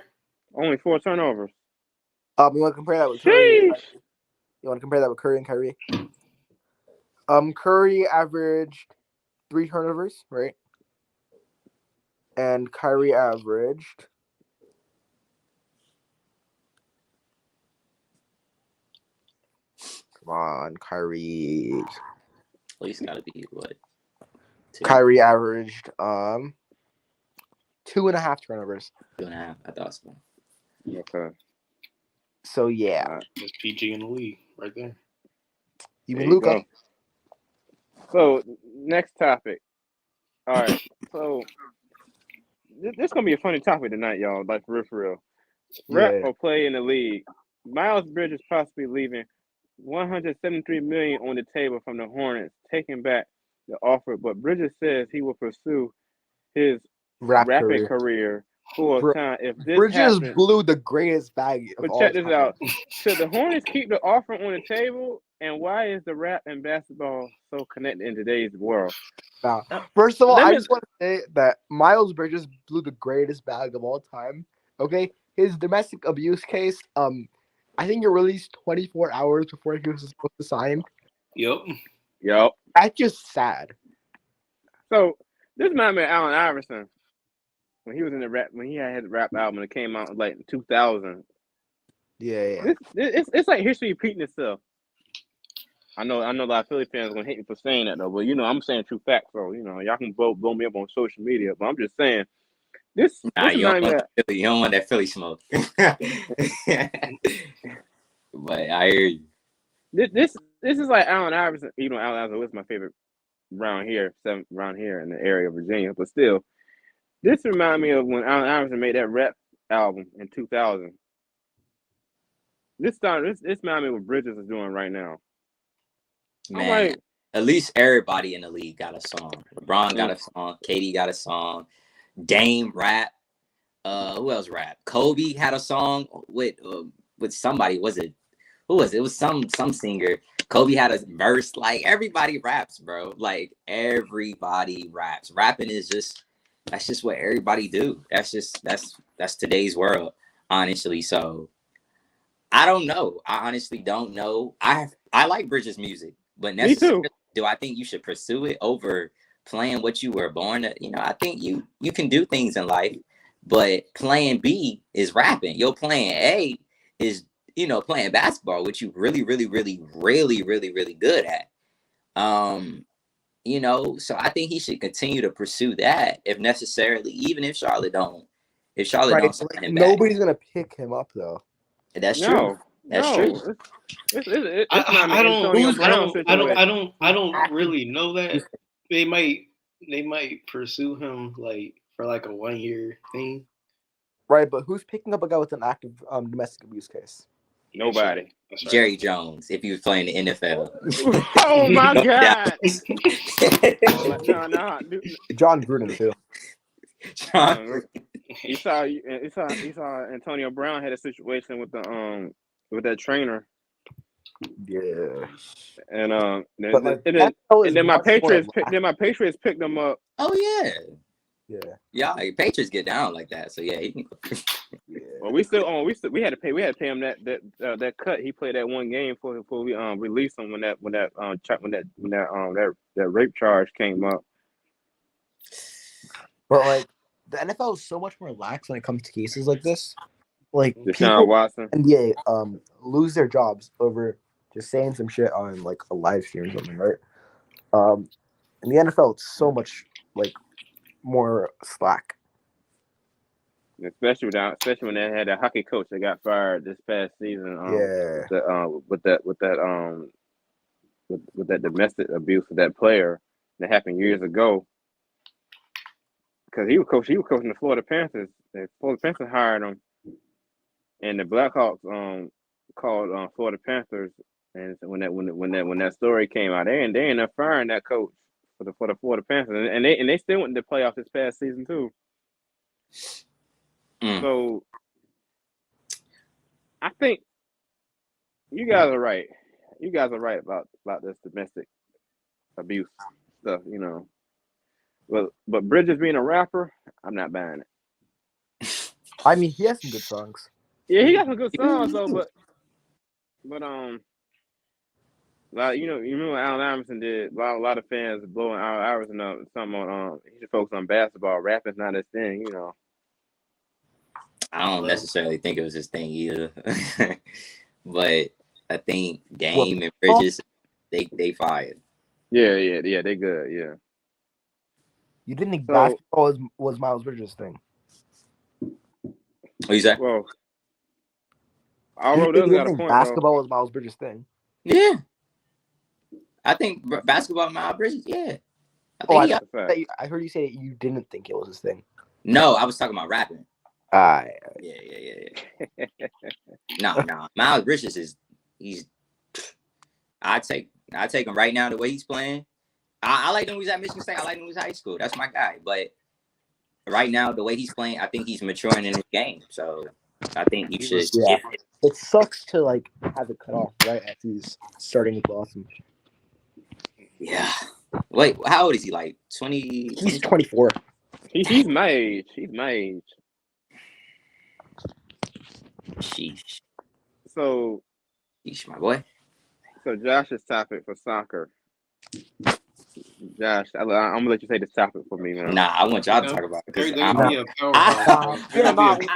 Only 4 turnovers. You want to compare that with Curry? You want to compare that with Curry and Kyrie? Curry averaged 3 turnovers, right? And Kyrie averaged come on, Kyrie. Well, he's got to be what? Kyrie averaged 2.5 turnovers. 2.5. I thought so. Okay. So yeah, That's PG in the league right there. even There you Luka. go. So next topic. All right. So this gonna be a funny topic tonight, y'all. Like for real. Rap Yeah. or play in the league. Miles Bridges possibly leaving $173 million on the table from the Hornets, taking back the offer. But Bridges says he will pursue his rapping career full time if this Bridges happens. blew the greatest bag of But all check this time. out. Should the Hornets keep the offer on the table? And why is the rap and basketball so connected in today's world? Now, first of all, Let I me- just want to say that Miles Bridges blew the greatest bag of all time. Okay, his domestic abuse case. I think it released 24 hours before he was supposed to sign. Yep. That's just sad. So this reminds me of Allen Iverson when he was in the rap, when he had his rap album that came out like in 2000. Yeah. It's like history repeating itself. I know a lot of Philly fans are gonna hate me for saying that though, but I'm saying true facts. So y'all can blow me up on social media, but I'm just saying this. Nah, This reminds me of, you don't want that Philly smoke. But I hear you. This is like Allen Iverson. Allen Iverson was my favorite around here in the area of Virginia, but still, this reminds me of when Allen Iverson made that rap album in 2000. This reminds me of what Bridges is doing right now. Man, like, at least everybody in the league got a song. LeBron got a song. KD got a song. Dame rap. Who else rap? Kobe had a song with somebody. Was it? Who was it? It was some singer. Kobe had a verse. Like everybody raps, bro. Like everybody raps. Rapping is that's just what everybody do. That's today's world, honestly. So I don't know. I honestly don't know. I like Bridges' music, but necessarily, do I think you should pursue it over playing what you were born to? I think you can do things in life, but plan B is rapping. Your plan A is playing basketball, which you really, really, really, really, really, really good at. So I think he should continue to pursue that if necessarily, even if Charlotte don't sign him back. Nobody's gonna pick him up though. That's true. That's true. I don't really know that. They might pursue him like for like a 1-year thing. Right, but who's picking up a guy with an active domestic abuse case? Nobody. That's right. Jerry Jones, if he was playing the NFL. Oh my God! No. John Gruden too. You saw Antonio Brown had a situation with that trainer. Yeah. And then my Patriots picked them up. Oh yeah. Yeah, Patriots get down like that. So yeah, he can. Well, we had to pay him that cut. He played that one game before we released him when that rape charge came up. But like the NFL is so much more lax when it comes to cases like this. Like Deshaun Watson, NBA lose their jobs over just saying some shit on like a live stream or something, right? In the NFL, it's so much like more slack. especially when they had a hockey coach that got fired this past season. With that domestic abuse of that player that happened years ago. Because he was coaching the Florida Panthers. The Florida Panthers hired him, and the Blackhawks called Florida Panthers. And when that story came out, they ended up firing that coach for the Florida Panthers, and they still went to the playoffs this past season too. So I think you guys are right. You guys are right about this domestic abuse stuff, But Bridges being a rapper, I'm not buying it. I mean, he has some good songs. Yeah, he got some good songs though, but like you remember what Allen Iverson did. A lot of fans blowing Allen Iverson up. Some on he should focus on basketball. Rapping's not his thing, I don't necessarily think it was his thing either. But I think Dame and Bridges, they fired. Yeah, they good, yeah. You didn't think So- basketball was Miles Bridges' thing. What you say? Well, You Alro does didn't got a think point basketball was Miles Bridges' thing. Yeah. I think basketball, Miles Bridges. Yeah. Oh, I think though. That's a fact. I heard you say that you didn't think it was his thing. no, I was talking about rapping. Yeah. Yeah. No. Miles Bridges I take him right now the way he's playing. I like him when he's at Michigan State. I like him when he's high school. That's my guy. But right now, the way he's playing, I think he's maturing in his game. So I think you should. Yeah. It sucks to like have it cut off right as he's starting with Boston. Yeah. Wait, how old is he? Like 20? He's 24. He's my age. He's my age. Sheesh, So my boy. Josh's topic for soccer. Josh, I'm gonna let you say this topic for me, man. Nah, I want y'all to talk about it. 'Cause They're gonna be a powerhouse. They're gonna be a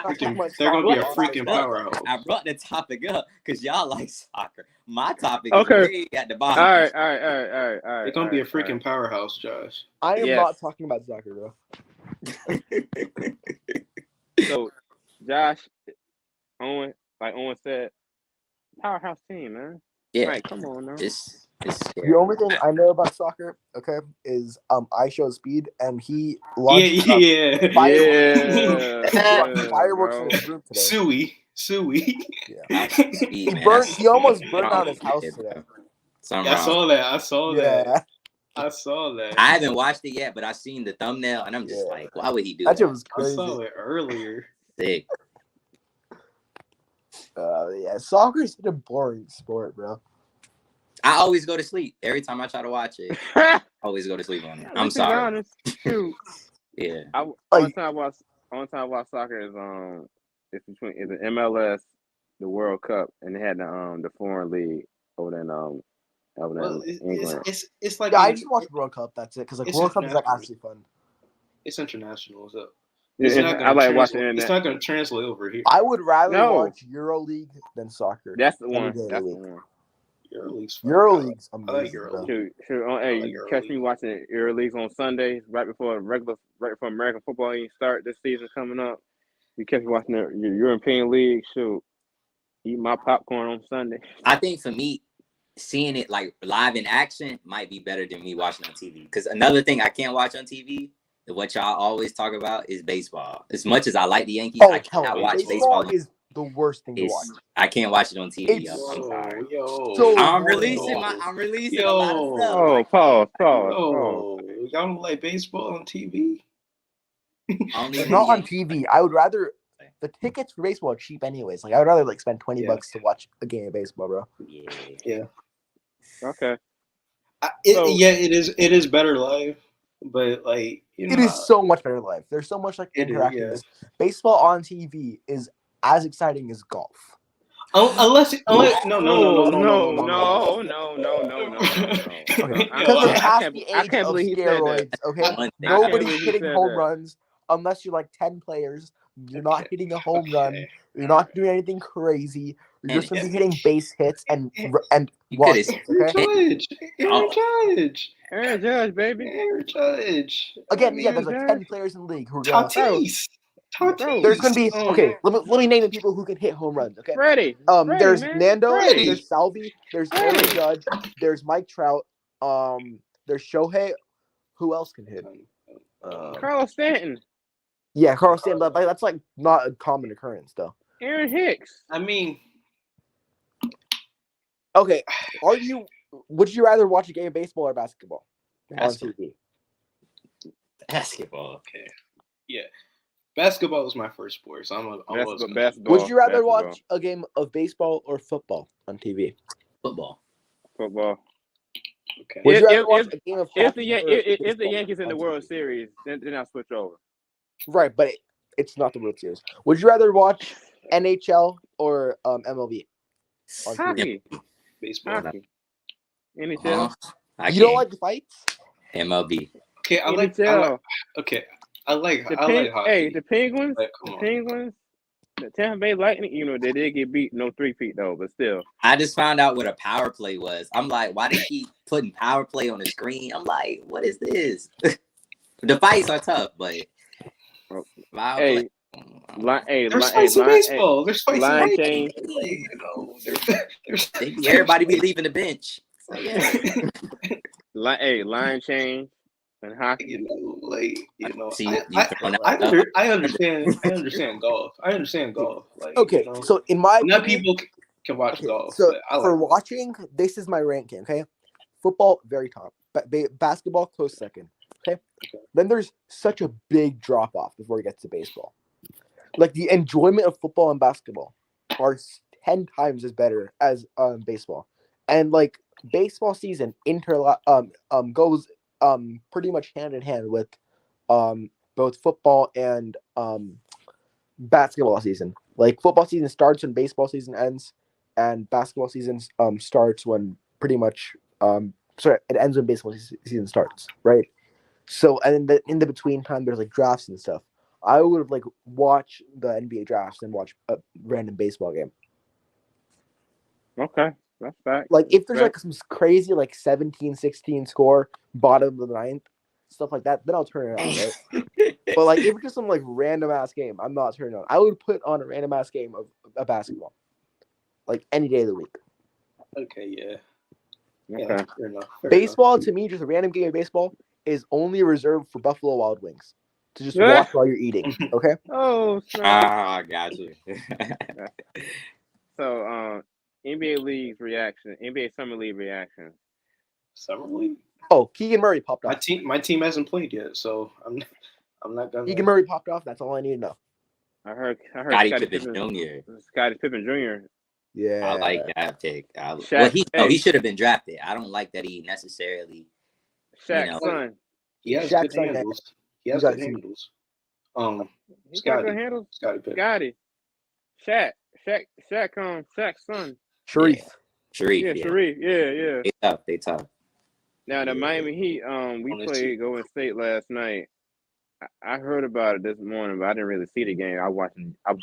freaking powerhouse. I brought the topic up because y'all like soccer. My topic Okay. is way at the bottom. All right. They're gonna be a freaking powerhouse, Josh. I am Yes. not talking about soccer, bro. So, Josh, Owen said, powerhouse team, man. Yeah, Right, come on now. it's scary. The only thing I know about soccer, okay, is I show speed and he Yeah, launched yeah. fireworks in bro. his room today. Suey. Yeah. Speed, He almost burned down his house today. Something I wrong. saw that. I saw that. Yeah. I saw that. I haven't watched it yet, but I seen the thumbnail and I'm just Yeah. like, why would he do That that? shit was I crazy. saw it earlier. Sick. Yeah, soccer is such a boring sport, bro. I always go to sleep every time I try to watch it. I always go to sleep on it. I'm Let's be sorry. honest. Shoot. Yeah. Only time I watch soccer is the MLS, the World Cup, and they had the foreign league over in Well, England. it's like Yeah, I just watch World Cup. That's it, because like It's World Cup is like international. actually fun. it's international. So Yeah, it's not I gonna like watching translate. It's it. not gonna translate over here. I would rather No. watch EuroLeague than soccer. That's the Any one. day of the That's the week. one. EuroLeague's fun. EuroLeague's I like amazing, EuroLeague. bro. Hey, I like you catch me watching EuroLeagues on Sundays right before American football even start this season coming up. You catch me watching the European League. Shoot, eat my popcorn on Sunday. I think for me, seeing it like live in action might be better than me watching on TV. Because another thing I can't watch on TV, what y'all always talk about, is baseball. As much as I like the Yankees, I cannot watch baseball. Is the worst thing to watch. I can't watch it on TV. It's I'm sorry. so I'm boring. releasing a lot of stuff. Oh, pause. Oh, y'all don't like baseball on TV? Only the Not on Yankees. TV. I would rather the tickets for baseball are cheap anyways. Like I would rather like spend $20 to watch a game of baseball, bro. Yeah. Okay. It is better live, but like It is so much better live. There's so much like interactiveness. Baseball on TV is as exciting as golf. Unless No. Because it has the age can't of believe he said that. steroids. Okay, One thing- nobody's believe he hitting said home that. runs unless you're like 10 players. You're not hitting a home run. You're not doing anything crazy. You're just gonna be hitting base hits and You runs. could've- Okay. Aaron Judge, baby. Aaron Judge. Again, yeah, there's like 10 players in the league who are gonna. Tatis. There's gonna be Let me name the people who can hit home runs. Okay. Freddie. There's man. Nando. Freddie. There's Salvi. There's Aaron Judge. There's Mike Trout. There's Shohei. Who else can hit? Carlos Stanton. Yeah, Carl Stanton. But that's like not a common occurrence, though. Aaron Hicks. I mean, Okay, would you rather watch a game of baseball or basketball on Basketball. TV? Basketball. okay, yeah, basketball was my first sport, so I'm Basketball. Would you rather Basketball. watch a game of baseball or football on TV? Football. Football. Okay. Would you rather If- watch a game of If hockey the or if the baseball Yankees in the on World TV? Series, then I'll switch over. Right, but it's not the World Series. Would you rather watch NHL or MLB on TV? Hockey. Baseball. Hockey. NHL. You don't like the fights? MLB. Okay, I like the hockey. Hey, the Penguins. Like, The come on. Penguins. The Tampa Bay Lightning. They did get beat. No 3-peat though, but still. I just found out what a power play was. I'm like, why they keep putting power play on the screen? I'm like, what is this? The fights are tough, but Hey, There's fights in baseball. There's fights in line baseball. change. everybody be leaving the bench. So, yeah. Line change and hockey. I understand golf. I understand golf. Like, Okay, so in my not opinion, people can watch golf. So but I for like watching, this is my ranking. Okay, football very top, basketball close second. Okay, then there's such a big drop off before it gets to baseball. Like the enjoyment of football and basketball are 10 times as better as baseball, and like baseball season goes pretty much hand in hand with both football and basketball season. Like football season starts when baseball season ends, and basketball season starts when pretty much it ends when baseball season starts, right? So and in the between time there's like drafts and stuff. I would have like watch the NBA drafts and watch a random baseball game. Okay, that's fact. Like if there's like some crazy like 17-16 score bottom of the ninth, stuff like that, then I'll turn it on, right? But like if it's just some like random ass game, I'm not turning it on. I would put on a random ass game of a basketball, like any day of the week. Okay, yeah. Okay. Fair enough. Baseball to me, just a random game of baseball, is only reserved for Buffalo Wild Wings to just watch while you're eating. Okay. Oh, got you. So, NBA League's reaction, NBA Summer League reaction. Summer League? Oh, Keegan Murray popped off. My team hasn't played yet, so I'm not gonna. Keegan Murray popped off. That's all I need to know. I heard Scottie Pippen Jr. Scottie Pippen Jr. Yeah, I like that pick. He should have been drafted. I don't like that he necessarily. Shaq's son. He has good handles. He has good handles. He's got good Scottie. handles. Scottie Pippen. Scottie. Shaq's son. Sharif. Sharif. Yeah. They tough. Now the Miami Heat, we played Golden State last night. I heard about it this morning, but I didn't really see the game. I was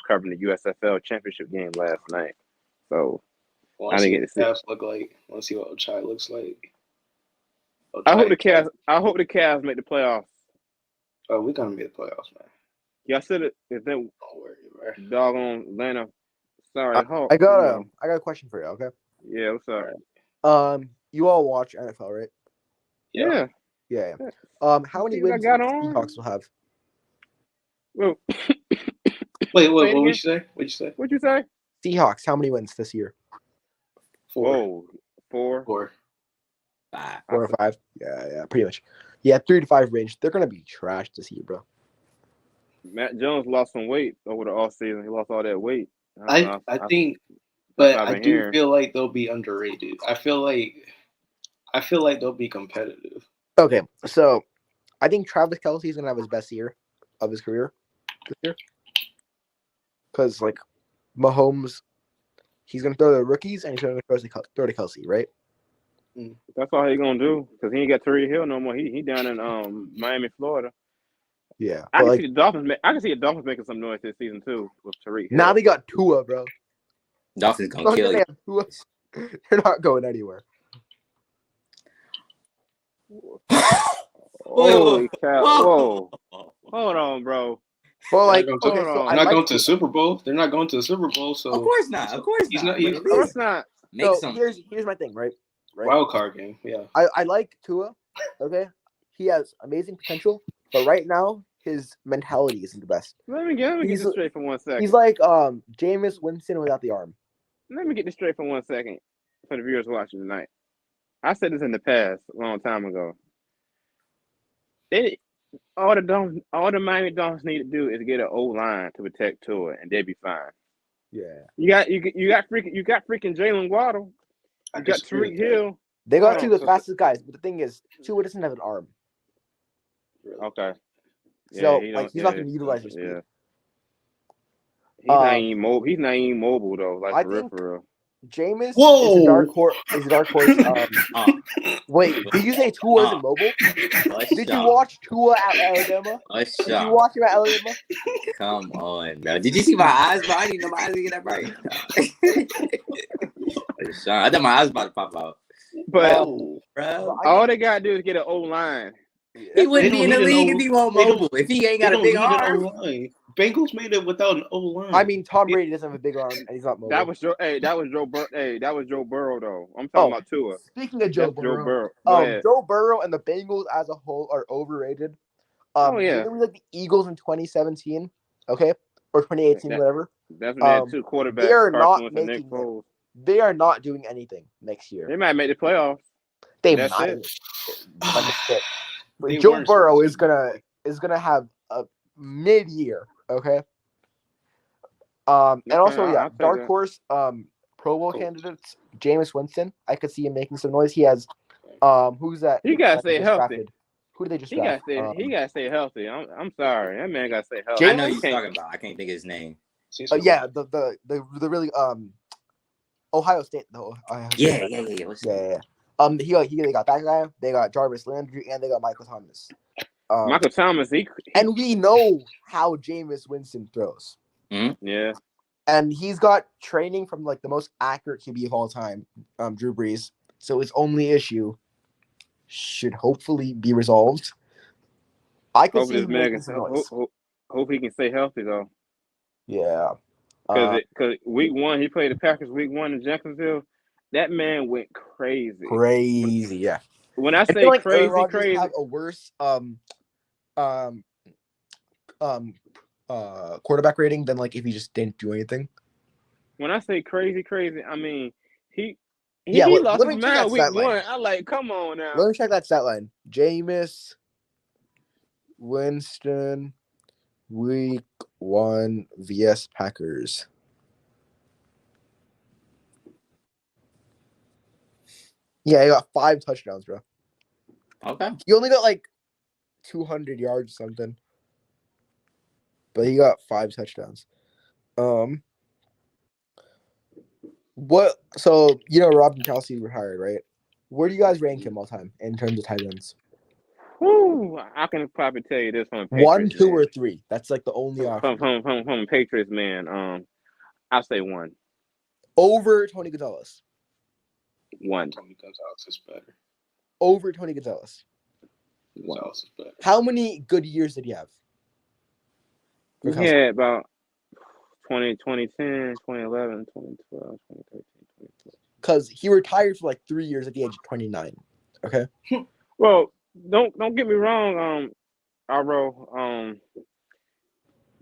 covering the USFL championship game last night, so I didn't get to see. Look like. Want to see what Ochai looks like. I hope the Cavs make the playoffs. Oh, we're gonna make the playoffs, man. Y'all said it. If they doggone Atlanta. Sorry, I got a question for you. Okay. Yeah, what's up? You all watch NFL, right? Yeah. How many wins do the Seahawks will have? Well, wait, what would you say? What'd you say? Seahawks, how many wins this year? 4. 4. 5. 4 or 5? Yeah, pretty much. Yeah, 3 to 5 range. They're gonna be trash this year, bro. Matt Jones lost some weight over the offseason. He lost all that weight. I think, but I do feel like they'll be underrated. I feel like they'll be competitive. Okay, so I think Travis Kelce is gonna have his best year of his career this year, because like Mahomes, he's gonna throw to the rookies and he's gonna throw to Kelce, right? That's all he's gonna do because he ain't got Tariq Hill no more. He down in Miami, Florida. Yeah, I can see the Dolphins. I can see the Dolphins making some noise this season too with Tariq Hill. Now they got Tua, bro. Dolphins gonna kill you. They're not going anywhere. Holy cow! Whoa! Hold on, bro. Well, like, they're not going to the Super Bowl. They're not going to the Super Bowl. So of course not. Of course he's not. Of course not. So here's my thing, right? Wild card game. Yeah. I like Tua. Okay, he has amazing potential, but right now his mentality isn't the best. Let me get this straight for 1 second. He's like Jameis Winston without the arm. Let me get this straight for 1 second for the viewers watching tonight. I said this in the past a long time ago. All the Miami Dolphins need to do is get an O-line to protect Tua, and they'll be fine. Yeah. You got freaking Jalen Waddle. You got Tariq Hill. They got two of the fastest guys, but the thing is, Tua doesn't have an arm. Okay. So he's not going to utilize his speed. Yeah. He's not even mobile though. Like I for think real. Jameis is a dark horse. Wait, did you say Tua isn't mobile? Did you watch Tua at Alabama? Did you watch him at Alabama? Come on, bro. Did you see my eyes, bro? I didn't know my eyes would get that bright. I thought my eyes about to pop out. But bro, all they gotta do is get an O-line He wouldn't They be in don't the need an league O- if he won't they don't- mobile. If he ain't They got a don't big need an O arm. line. Bengals made it without an O line. I mean, Tom Brady doesn't have a big arm and he's not mobile. That was Joe. Hey, that was Joe Burrow though. I'm talking about Tua. Speaking of Joe That's Joe Burrow, Burrow. Go ahead. Joe Burrow and the Bengals as a whole are overrated. Oh, yeah. They were like the Eagles in 2017, okay, or 2018, whatever. That's when they had two quarterbacks. They are not Carson Wentz and Nick making Foles. They are not doing anything next year. They might make the playoffs. They That's might. it. Like I said, They Joe weren't Burrow supposed is gonna have a mid-year, okay. And also I'll take dark that. horse Pro Bowl candidates Jameis Winston. I could see him making some noise. He has who's that? He gotta that stay just healthy. drafted? Who did they just He gotta draft? stay. He gotta stay healthy. I'm sorry. That man gotta stay healthy. I know Jameis? you're talking about. I can't think of his name. Yeah, the really Ohio State though. Yeah. What's Yeah. They got that guy. They got Jarvis Landry, and they got Michael Thomas. Michael Thomas. And we know how Jameis Winston throws. Yeah. And he's got training from like the most accurate QB of all time, Drew Brees. So his only issue should hopefully be resolved. I could see him making some noise. Hope he can stay healthy though. Yeah. Because week 1 he played the Packers. Week 1 in Jacksonville, that man went crazy. Crazy, yeah. When I I say feel like Aaron crazy, Rodgers have a worse quarterback rating than like if he just didn't do anything. When I say crazy, I mean he let lost me his check that mind week stat line. 1. I'm like, come on now. Let me check that stat line. Jameis Winston week 1 vs Packers. Yeah, he got 5 touchdowns, bro. Okay. He only got like 200 yards or something. But he got 5 touchdowns. What? So Rob Gronkowski retired, right? Where do you guys rank him all time in terms of tight ends? Whew, I can probably tell you this from Patriots, 1, 2, man. or 3. That's like the only option. From Patriots, man. I'll say 1. Over Tony Gonzalez. 1. Tony Gonzalez is better. Over Tony Gonzalez. Gonzalez is better. How many good years did he have? He had about 2010, 2011, 2012, 2013, 2014. Because he retired for like 3 years at the age of 29. Okay. Well, don't get me wrong, Aro.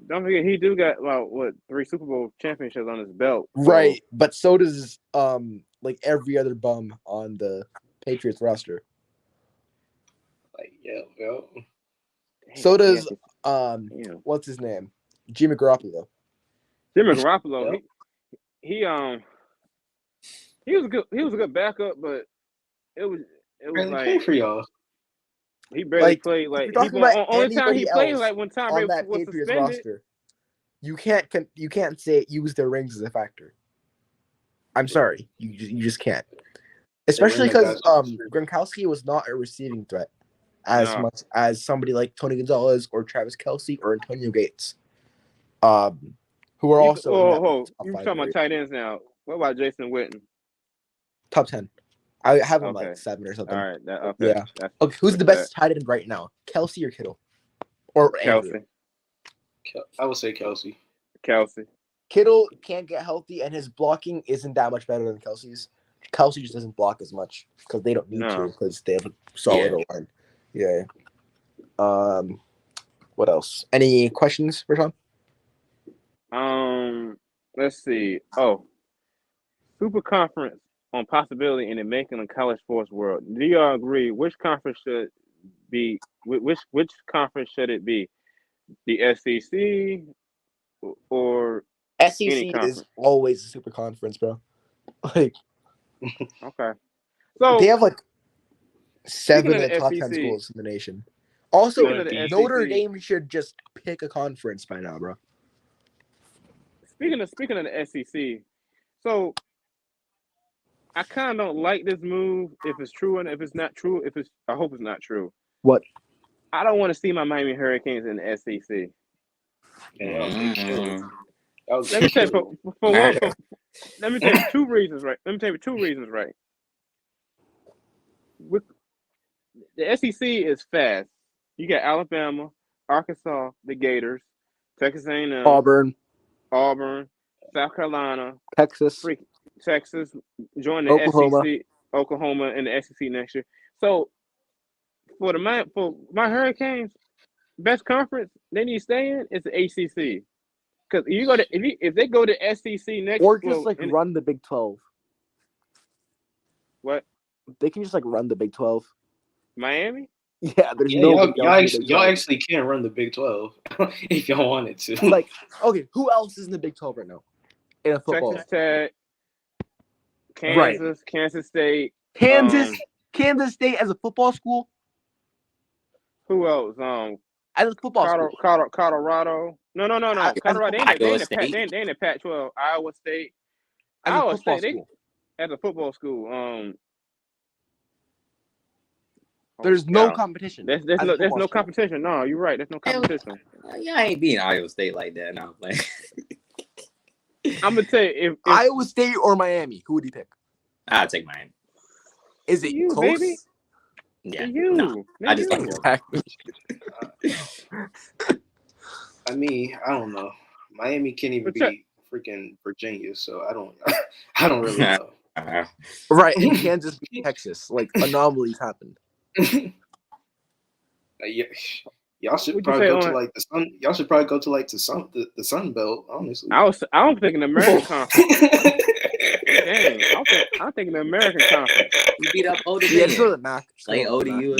Don't forget he do got 3 Super Bowl championships on his belt. So. Right, but so does like every other bum on the Patriots roster. Like yo. So does what's his name? Jimmy Garoppolo. Jimmy Garoppolo. He was a good backup, but it was like for y'all. He barely played. If Like you're talking about only time he played else like when Tom on Brady that was Patriots suspended. roster, you can't say use their rings as a factor. I'm sorry, you just can't. Especially because Gronkowski was not a receiving threat as much as somebody like Tony Gonzalez or Travis Kelce or Antonio Gates, who are also. You're talking about tight ends now. What about Jason Witten? Top 10. I have him like 7 or something. All right. Yeah. Okay. Who's the best tight end right now? Kelce or Kittle? Or Andrew? Kelsey. I would say Kelsey. Kittle can't get healthy, and his blocking isn't that much better than Kelsey's. Kelce just doesn't block as much because they don't need to because they have a solid line. Yeah. What else? Any questions for Sean? Let's see. Super conference on possibility in the making of college sports world. Do y'all agree? Which conference should be? Which conference should it be? The SEC or SEC is always a super conference, bro. Like, okay. So they have like 7 of the top 10 schools in the nation. Also, Notre Dame should just pick a conference by now, bro. Speaking of the SEC, so I kind of don't like this move. If it's true and if it's not true, I hope it's not true. What? I don't want to see my Miami Hurricanes in the SEC. Let me tell you let me tell you 2 reasons, right? The SEC is fast. You got Alabama, Arkansas, the Gators, Texas A&M, Auburn, South Carolina, Texas, Texas, join the Oklahoma. SEC, Oklahoma, and the SEC next year. So for my Hurricanes, best conference they need to stay in is the ACC. Because if they go to SEC next, or just run the Big 12. What? They can just run the Big 12. Miami? Yeah, there's y'all actually can run the Big 12 if y'all wanted to. Okay, who else is in the Big 12 right now? In a football. Texas Tech, Kansas, Right. Kansas State, Kansas State as a football school. Who else? As a football school. Colorado. No. Colorado. They in the Pac-12. Iowa State. As Iowa a football State. school. As a football school. There's no competition. There's no competition. No, you're right. There's no competition. Y'all ain't beating Iowa State like that now. I'm gonna tell you if Iowa State or Miami, who would you pick? I'll take Miami. Is it you, close? baby? Yeah. You. No, I just like I mean, I don't know. Miami can't even beat freaking Virginia, so I don't really know. Right, and Kansas beat Texas. Anomalies happened. Y'all should probably go to the Sun. Y'all should probably go to the Sun Belt. Honestly, I'm thinking American Conference. Dang, I'm thinking the American Conference. We beat up ODU. Yeah, still the MAC. Like ODU.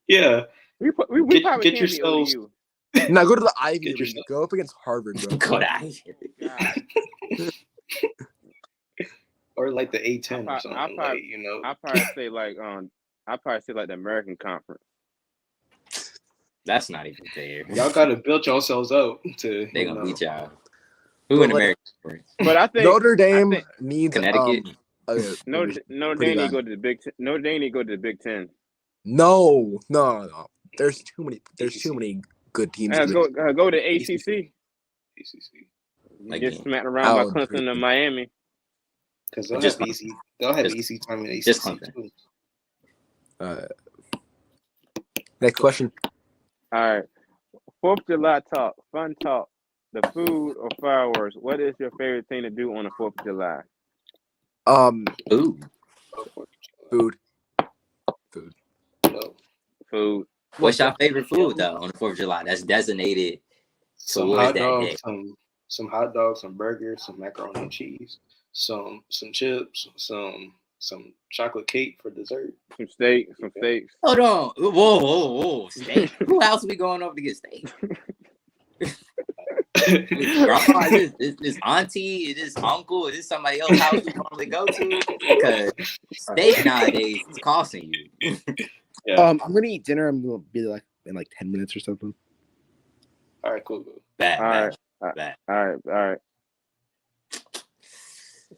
Yeah. We probably get can't yourselves. beat ODU. Now go to the Ivy League. Go up against Harvard, bro. Go to Ivy. Or the A10 or something. I'll probably say the American Conference. That's not even fair. Y'all gotta build yourselves up to. They gonna beat y'all. Who in America? But I think Notre Dame needs Connecticut. Notre Dame need to go to the Big Ten. Notre Dame need to go to the Big Ten. No. There's too many good teams. Go to ACC. Again. Get smacked around by Clemson and Miami. Because they'll have easy time in ACC just too. Next question. All right. 4th of July talk. Fun talk. The food or fireworks. What is your favorite thing to do on the 4th of July? Food. No. Food. What's your favorite food though on the 4th of July? That's designated. Some hot dogs, some hot dogs, some burgers, some macaroni and cheese, some chips, some chocolate cake for dessert. Some steaks. Hold on. Whoa. Steak. Who else we going over to get steak? Grandma, is this auntie? Is this uncle? Is this somebody else's house you normally go to? Because steak nowadays is costing you. Yeah. I'm gonna eat dinner. I'm gonna be in 10 minutes or something. All right, cool. Bad. All right.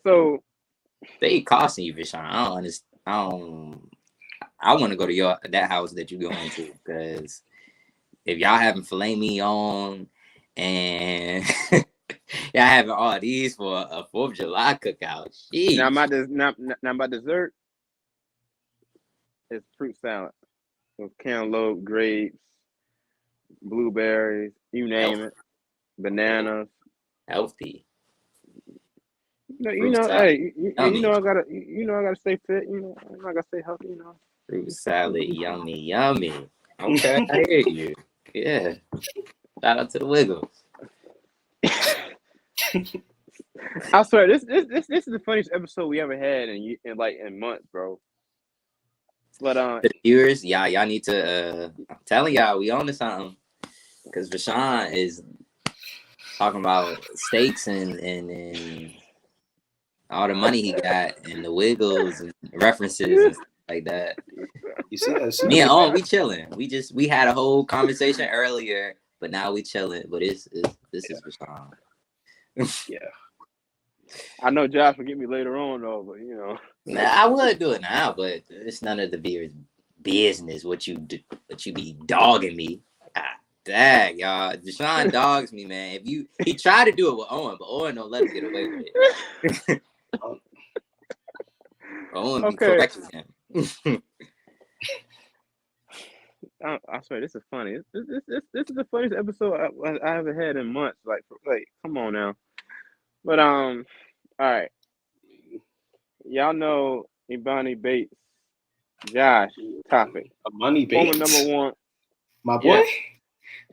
So they costing you, Vishawn. I don't understand. I want to go to that house that you going to, because if y'all having filet mignon and y'all having all these for a 4th of July cookout, jeez. Now my dessert is fruit salad with cantaloupe, grapes, blueberries, you name it, bananas. Healthy. Hey, I gotta stay fit. I gotta stay healthy. Fruit salad, yummy. Okay, I hear you. Yeah. Shout out to the Wiggles. I swear, this is the funniest episode we ever had in months, bro. But the viewers, y'all need to. I'm telling y'all, we on to something, because Rashawn is talking about steaks and all the money he got and the Wiggles and references and stuff like that. You see that? Me and Owen, we chilling. We had a whole conversation earlier, but now we chilling. But this is Rashawn. Yeah. I know Josh will get me later on though, but Nah, I would do it now, but it's none of the beer's business. What you be dogging me? Dang, y'all. Deshaun dogs me, man. He tried to do it with Owen, but Owen don't let him get away with it. Owen be correcting him. I swear this is funny. This is the funniest episode I ever had in months. Like, come on now. But all right, y'all know Ibani Bates, Josh topic, Money former Bates. number one, My boy? yes,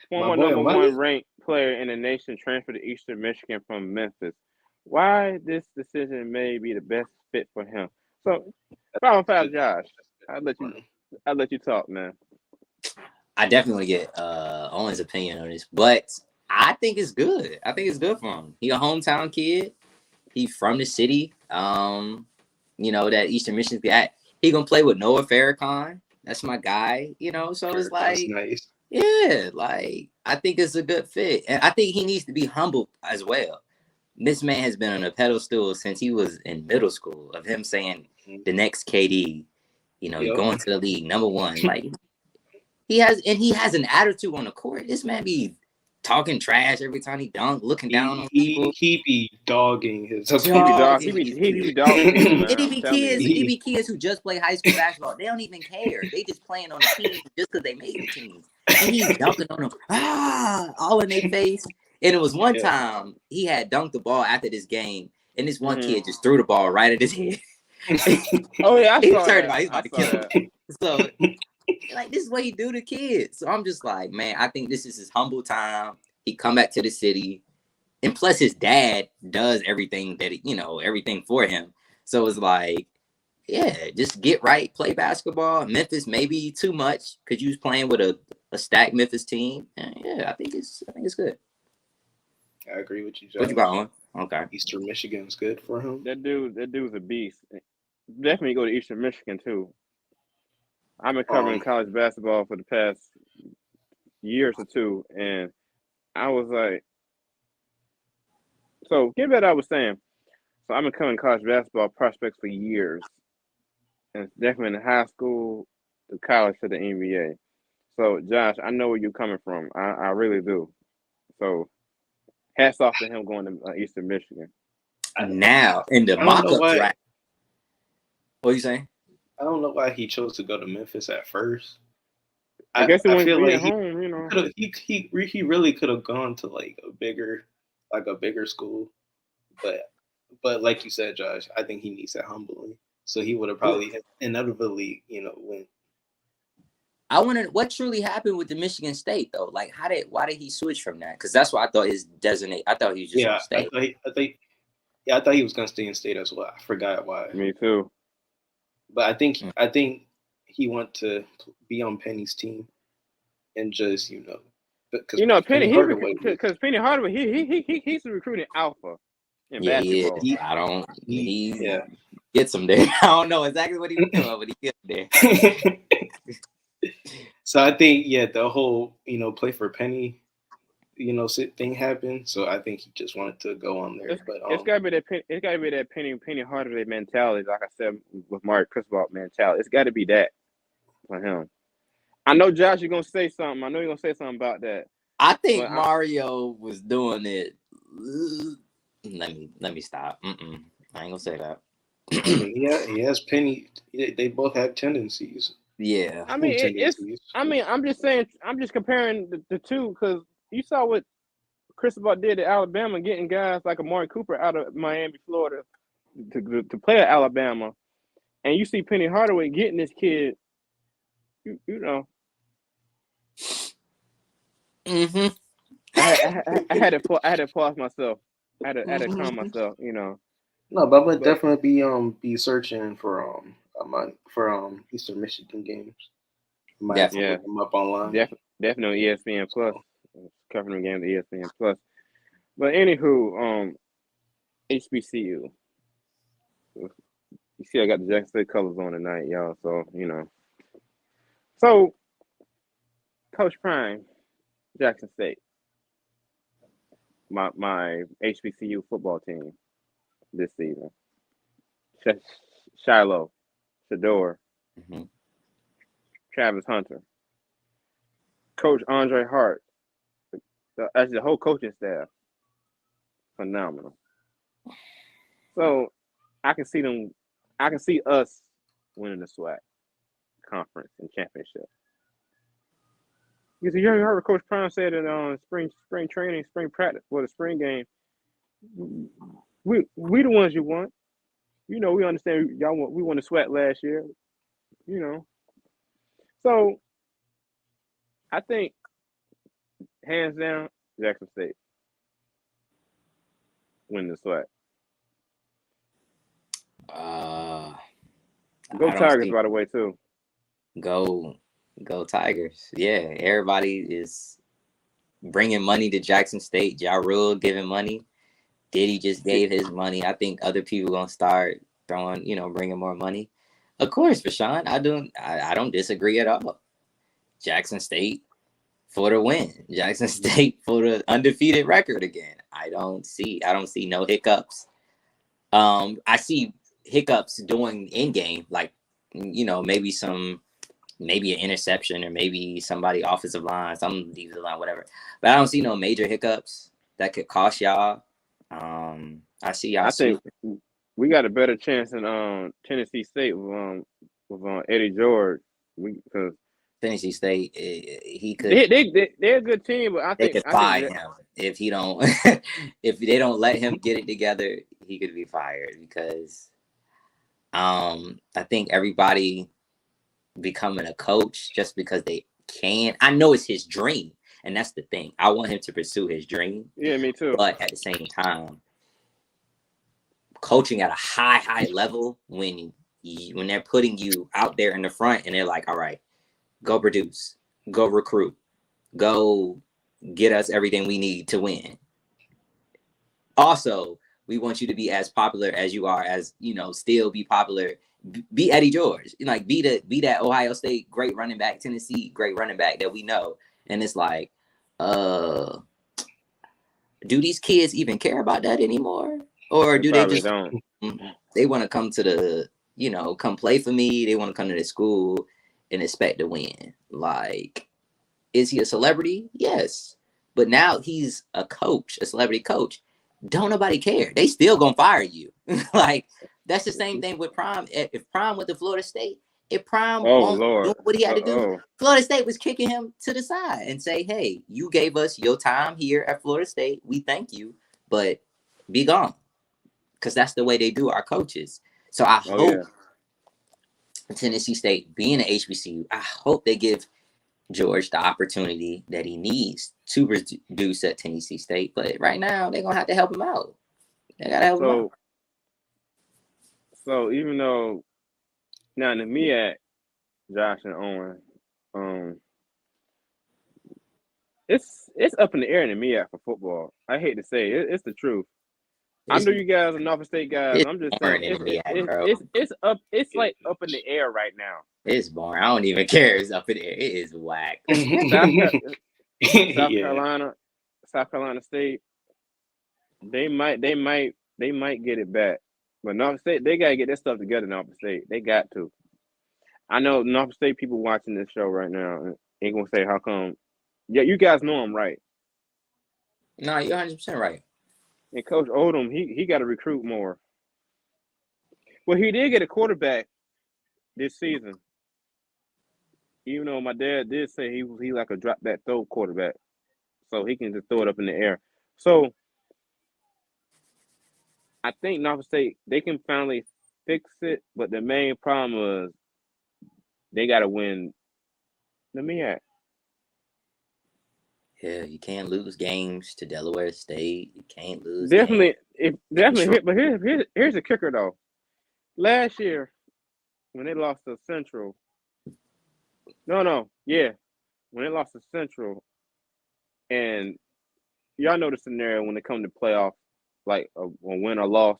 former number Amani? one ranked player in the nation, transferred to Eastern Michigan from Memphis. Why this decision may be the best fit for him? So, 5-on-5, Josh. I'll let you talk, man. I definitely get Owen's opinion on this, but I think it's good. I think it's good for him. He a hometown kid. He from the city. That Eastern Michigan guy. He gonna play with Noah Farrakhan. That's my guy. So it's like, That's nice. yeah, like I think it's a good fit, and I think he needs to be humble as well. This man has been on a pedestal since he was in middle school. Of him saying the next KD, going to the league #1. Like he has an attitude on the court. This man be talking trash every time he dunk, looking down on people. He be dogging his He be dogging people, man. It be kids who just play high school basketball. They don't even care. They just playing on the team just because they made the team. And he's dunking on them, all in their face. And it was one time he had dunked the ball after this game, and this one kid just threw the ball right at his head. Oh yeah, He turned out. He's about to kill him. So, like, this is what he do to kids. So I'm just like, man, I think this is his humble time. He come back to the city, and plus his dad does everything everything for him. So it's like, yeah, just get right, play basketball. Memphis maybe too much because you was playing with a stacked Memphis team. And yeah, I think it's good. I agree with you, Josh. What you got on? Okay. Eastern Michigan's good for him. That dude's a beast. Definitely go to Eastern Michigan too. I've been covering college basketball for the past years or two, and I was like, so get back to what I was saying. So I've been covering college basketball prospects for years, and definitely in high school, to college, to the NBA. So Josh, I know where you're coming from. I really do. So hats off to him going to Eastern Michigan. Now in the mock-up draft. What are you saying? I don't know why he chose to go to Memphis at first. I guess he wanted to be at home, He really could have gone to a bigger school, but like you said, Josh, I think he needs that humbling. So he would have probably inevitably, went. I wonder what truly happened with the Michigan State though. Like, why did he switch from that? Because that's what I thought his designate. I thought he was just on state. I thought he was gonna stay in state as well. I forgot why. Me too. But I think he wanted to be on Penny's team and just because Penny Hardaway he's recruiting alpha in basketball. He gets him there. I don't know exactly what he was doing, but he gets there. So I think the whole play for Penny thing happened. So I think he just wanted to go on there. It's gotta be that Penny Hardaway mentality, like I said with Mark Cristobal mentality. It's gotta be that for him. I know, Josh, you're gonna say something. I know you're gonna say something about that. I think Mario was doing it. Let me stop. I ain't gonna say that. He has Penny. They both have tendencies. Yeah. I mean, I'm just saying. I'm just comparing the two because you saw what Cristobal did at Alabama, getting guys like Amari Cooper out of Miami, Florida, to play at Alabama, and you see Penny Hardaway getting this kid. You know. Mm-hmm. I had to pause myself. I had to calm myself. No, but I'm gonna definitely be searching for Eastern Michigan games. Look them up online. Definitely ESPN Plus, covering the game to ESPN Plus. But anywho, HBCU. You see, I got the Jackson State colors on tonight, y'all. So So, Coach Prime, Jackson State, my HBCU football team this season. Shiloh, Shador, Travis Hunter, Coach Andre Hart, as the whole coaching staff, phenomenal. So I can see us winning the SWAC conference and championship. You see, you heard what Coach Prime said in spring training, spring practice for the spring game. We the ones you want. You know, we understand y'all want we won the sweat last year. You know, so I think hands down Jackson State win the sweat. Go I don't Tigers, see by the way, too. go Tigers. Yeah, everybody is bringing money to Jackson State. Ja Rule giving money. Diddy just gave his money. I think other people gonna start throwing, bringing more money. Of course, Rashawn, I don't disagree at all. Jackson State for the win. Jackson State for the undefeated record again. I don't see no hiccups. I see hiccups doing in game, like maybe an interception or maybe somebody offensive line, some defensive line, whatever. But I don't see no major hiccups that could cost y'all. I see y'all. I think we got a better chance in Tennessee State with Eddie George. Because Tennessee State, he could. They're a good team, but They could fire him if he don't. If they don't let him get it together, he could be fired because I think everybody becoming a coach just because they can. I know it's his dream, and that's the thing. I want him to pursue his dream. Yeah, me too. But at the same time, coaching at a high level when they're putting you out there in the front and they're like, all right, go produce, go recruit, go get us everything we need to win. Also, we want you to be as popular as you are, as still be popular. Be Eddie George, like be that Ohio State great running back, Tennessee great running back that we know. And it's like, do these kids even care about that anymore? Or do they just don't? They want to come to the, come play for me. They want to come to the school and expect to win. Like, is he a celebrity? Yes. But now he's a coach, a celebrity coach. Don't nobody care. They still gonna fire you. Like, that's the same thing with Prime. If Prime went to Florida State, if Prime won't do what he had to do, Florida State was kicking him to the side and say, hey, you gave us your time here at Florida State. We thank you, but be gone. Because that's the way they do our coaches. So I hope Tennessee State, being an HBCU, I hope they give George the opportunity that he needs to produce at Tennessee State. But right now, they're going to have to help him out. They got to help him out. So even though now the MEAC, Josh and Owen, it's up in the air in the MEAC for football. I hate to say it, it's the truth. I know you guys are Norfolk State guys. I'm just saying it's up. It's like up in the air right now. It's boring. I don't even care. It's up in the air. It is whack. South Carolina State. They might get it back. But Norfolk State, they gotta get their stuff together. Norfolk State, they got to. I know Norfolk State people watching this show right now ain't gonna say how come. Yeah, you guys know I'm right. No, you're 100% right. And Coach Odom, he got to recruit more. Well, he did get a quarterback this season. Even though my dad did say he like a drop back throw quarterback, so he can just throw it up in the air. So I think Norfolk State, they can finally fix it, but the main problem is they got to win the MEAC. Yeah, you can't lose games to Delaware State. You can't lose. Definitely. But here's the kicker though. Last year, when they lost to Central, when they lost to Central, and y'all know the scenario when it comes to playoff, like a win or loss,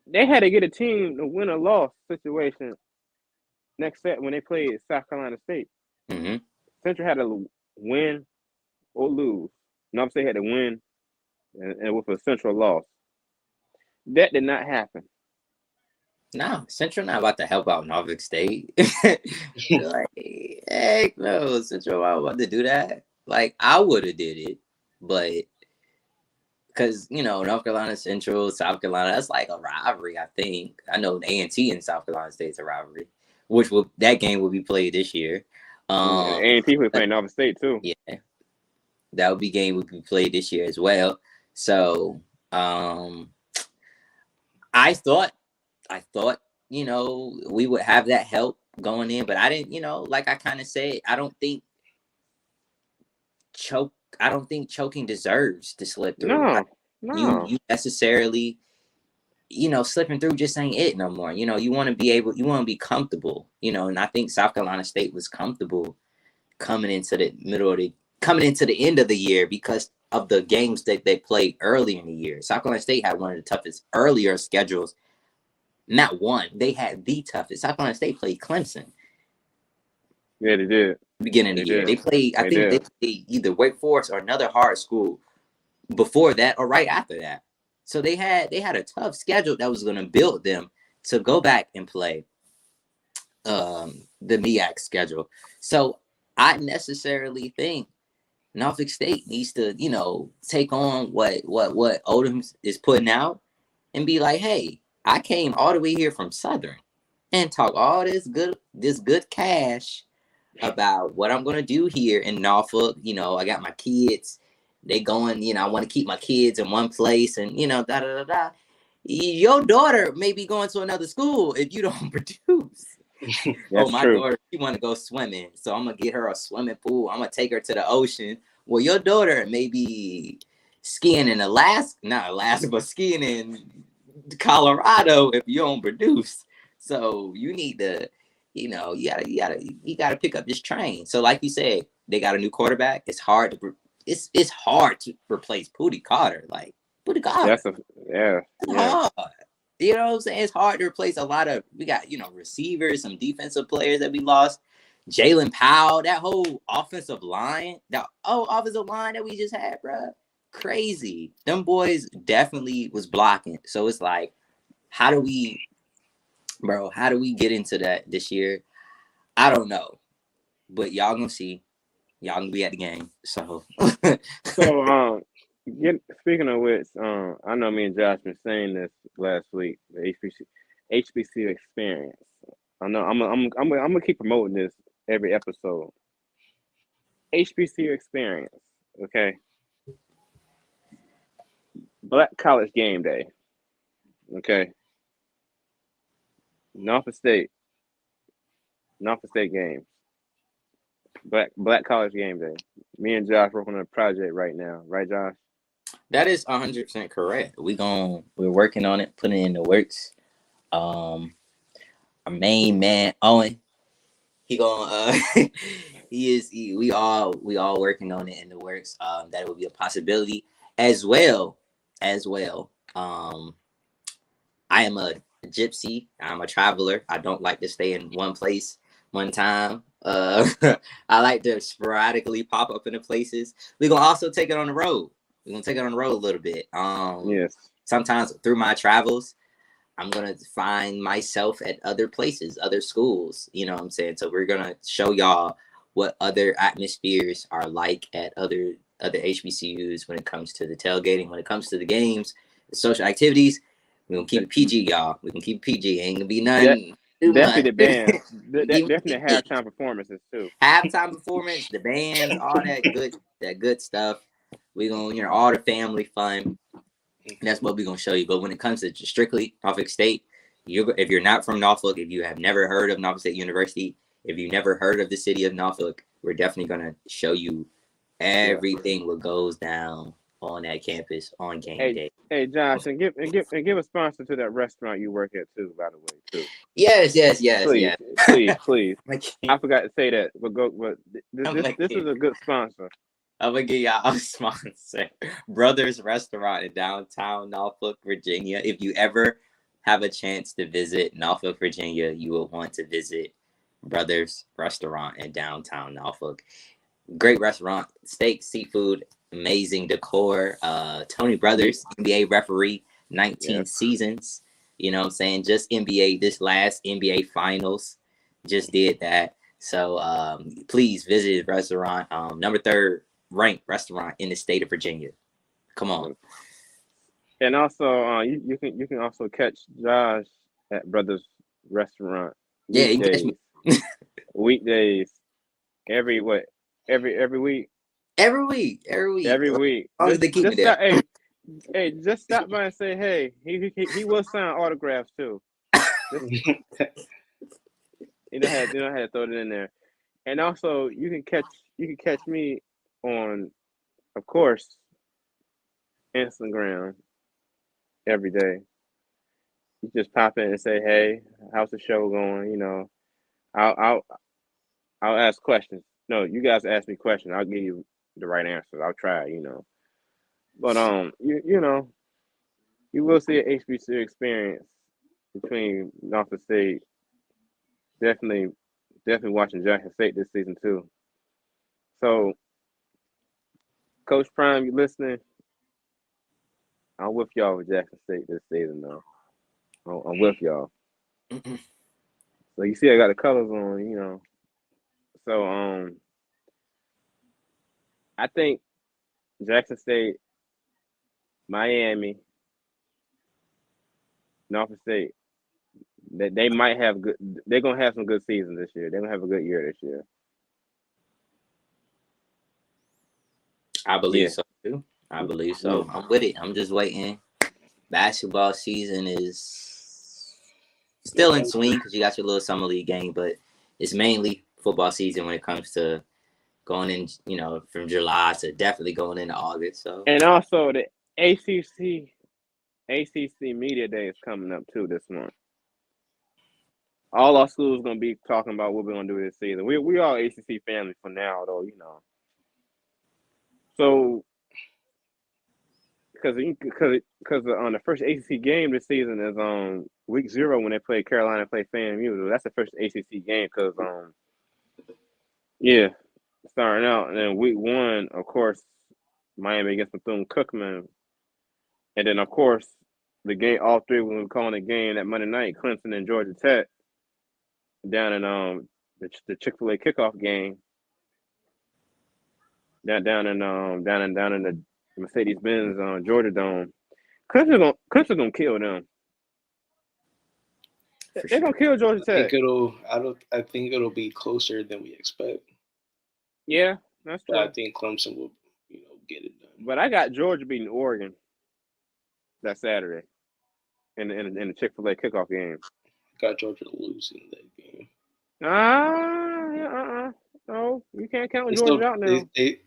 they had to get a team to win or loss situation next set when they played South Carolina State. Mm-hmm. Central had to win or lose. Norfolk State had to win and with a Central loss. That did not happen. No, Central not about to help out Norfolk State. Like, heck no, Central not about to do that. Like, I would have did it, but because, North Carolina Central, South Carolina, that's like a rivalry, I think. I know A&T and South Carolina State's a rivalry, that game will be played this year. Um, A&T we playing Nova State too. yeah, that would be game would be played this year as well. So I thought we would have that help going in, but I didn't. Like I kind of said, I don't think choking deserves to slip through. No. You necessarily, slipping through just ain't it no more. You want to be comfortable, and I think South Carolina State was comfortable coming into the end of the year because of the games that they played early in the year. South Carolina State had one of the toughest earlier schedules. Not one, they had the toughest. South Carolina State played Clemson. Yeah, they did. Beginning of the year, they played. I think they played either Wake Forest or another hard school before that or right after that. So they had a tough schedule that was going to build them to go back and play the MEAC schedule. So I necessarily think Norfolk State needs to, take on what Odom is putting out and be like, hey, I came all the way here from Southern and talk all this good cash about what I'm going to do here in Norfolk. I got my kids. They going, I want to keep my kids in one place and, da, da, da, da. Your daughter may be going to another school if you don't produce. My true. daughter, she want to go swimming. So I'm going to get her a swimming pool. I'm going to take her to the ocean. Well, your daughter may be skiing in but skiing in Colorado if you don't produce. So you need to, you gotta pick up this train. So like you said, they got a new quarterback. It's hard to replace Pootie Carter. Like Pootie Carter. Yeah. Hard. You know what I'm saying? It's hard to replace a lot of. We got receivers, some defensive players that we lost. Jalen Powell, that whole offensive line, that we just had, bro, crazy. Them boys definitely was blocking. So it's like, how do we get into that this year? I don't know, but y'all gonna see. Y'all gonna be at the game. So, speaking of which, I know me and Josh been saying this last week. The HBCU experience. I know I'm gonna keep promoting this every episode. HBCU experience, okay. Black College Game Day, okay. Norfolk State games. Black College Game Day. Me and Josh working on a project right now, right, Josh? That is 100% correct. We're working on it, putting it in the works. Our main man Owen, we all working on it in the works. That would be a possibility as well. I am a gypsy. I'm a traveler. I don't like to stay in one place one time. I like to sporadically pop up into places. We're gonna also take it on the road. We're gonna take it on the road a little bit. Yes. Sometimes through my travels, I'm gonna find myself at other places, other schools. You know what I'm saying? So we're gonna show y'all what other atmospheres are like at other HBCUs when it comes to the tailgating, when it comes to the games, the social activities. We're gonna keep it PG, y'all. We can keep it PG. Ain't gonna be nothing. Definitely the bands. Definitely halftime performances too. Halftime performance, the bands, all that good stuff. We're gonna, all the family fun. That's what we're gonna show you. But when it comes to strictly Norfolk State, if you're not from Norfolk, if you have never heard of Norfolk State University, if you've never heard of the city of Norfolk, we're definitely gonna show you everything what goes down on that campus on game day. Hey, Josh, and give a sponsor to that restaurant you work at too, by the way, too. Yes. Please. I forgot to say that, but this is a good sponsor. I'm gonna give y'all a sponsor. Brothers Restaurant in downtown Norfolk, Virginia. If you ever have a chance to visit Norfolk, Virginia, you will want to visit Brothers Restaurant in downtown Norfolk. Great restaurant, steak, seafood, amazing decor. Tony Brothers, NBA referee, 19 seasons. You know what I'm saying? Just NBA, this last NBA finals, just did that. So please visit his restaurant. Number 3rd ranked restaurant in the state of Virginia. Come on. And also, you can also catch Josh at Brothers Restaurant. Yeah, you can catch me. Weekdays Every what? Every week. Every week. Every week. As long as they keep me Just there. stop, hey, just stop by and say, hey, he will sign autographs too. You know how to throw it in there. And also you can catch me on, of course, Instagram every day. You just pop in and say, hey, how's the show going? You know, I'll ask questions. No, you guys ask me questions. I'll give you the right answers. I'll try, you know. But you know, you will see an HBCU experience between Norfolk State. Definitely watching Jackson State this season too. So, Coach Prime, you listening? I'm with y'all with Jackson State this season, though. I'm with y'all. So you see, I got the colors on, you know. So I think Jackson State, Miami, Norfolk State, that they might have good. They're gonna have some good seasons this year. They're gonna have a good year this year. I believe Yeah. so too. I believe so. Yeah. I'm with it. I'm just waiting. Basketball season is still in swing because you got your little summer league game, but it's mainly football season when it comes to going in, you know, from July to definitely going into August. So, and also the ACC Media Day is coming up too this month. All our schools gonna be talking about what we're gonna do this season. We all ACC family for now, though, you know. So, because on the first ACC game this season is on week 0 when they play Carolina, play FAMU. That's the first ACC game because yeah, starting out, and then week 1, of course, Miami against Bethune-Cookman, and then of course the game. All three when we're calling the game that Monday night, Clemson and Georgia Tech down in the Chick-fil-A kickoff game down in the Mercedes-Benz Georgia Dome. Clemson gonna kill them. They're gonna kill Georgia Tech. I think it'll be closer than we expect. Yeah, that's true. But I think Clemson will, you know, get it done. But I got Georgia beating Oregon that Saturday in the Chick-fil-A kickoff game. I got Georgia to lose in that game. No, you can't count Georgia out now. They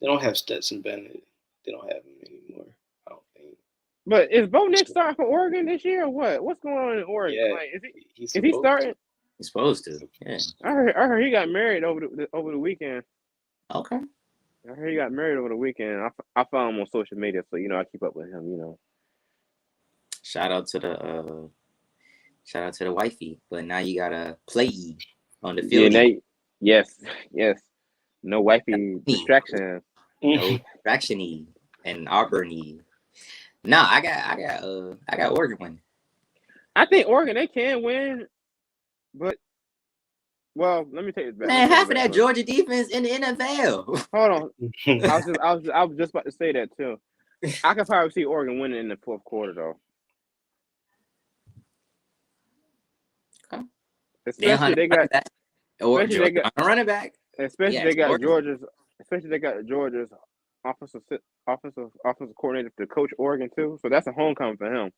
don't have Stetson Bennett. They don't have him anymore, I don't think. But is Bo Nix starting for Oregon this year or what? What's going on in Oregon? Yeah, like, is he starting? He's supposed to. Yeah. I heard he got married over the weekend. Okay. I heard he got married over the weekend. I follow him on social media, so you know I keep up with him. You know. Shout out to the wifey, but now you gotta play on the field. Yeah, yes. No wifey distraction. No distraction and Auburn. No, I got Oregon winning. I think Oregon they can win, but well, let me take this back. Man, half of that Georgia defense in the NFL. Hold on, I was just about to say that too. I could probably see Oregon winning in the fourth quarter though. Okay. Especially they got a running back. Especially they got Georgia's offensive coordinator to coach Oregon too. So that's a homecoming for him.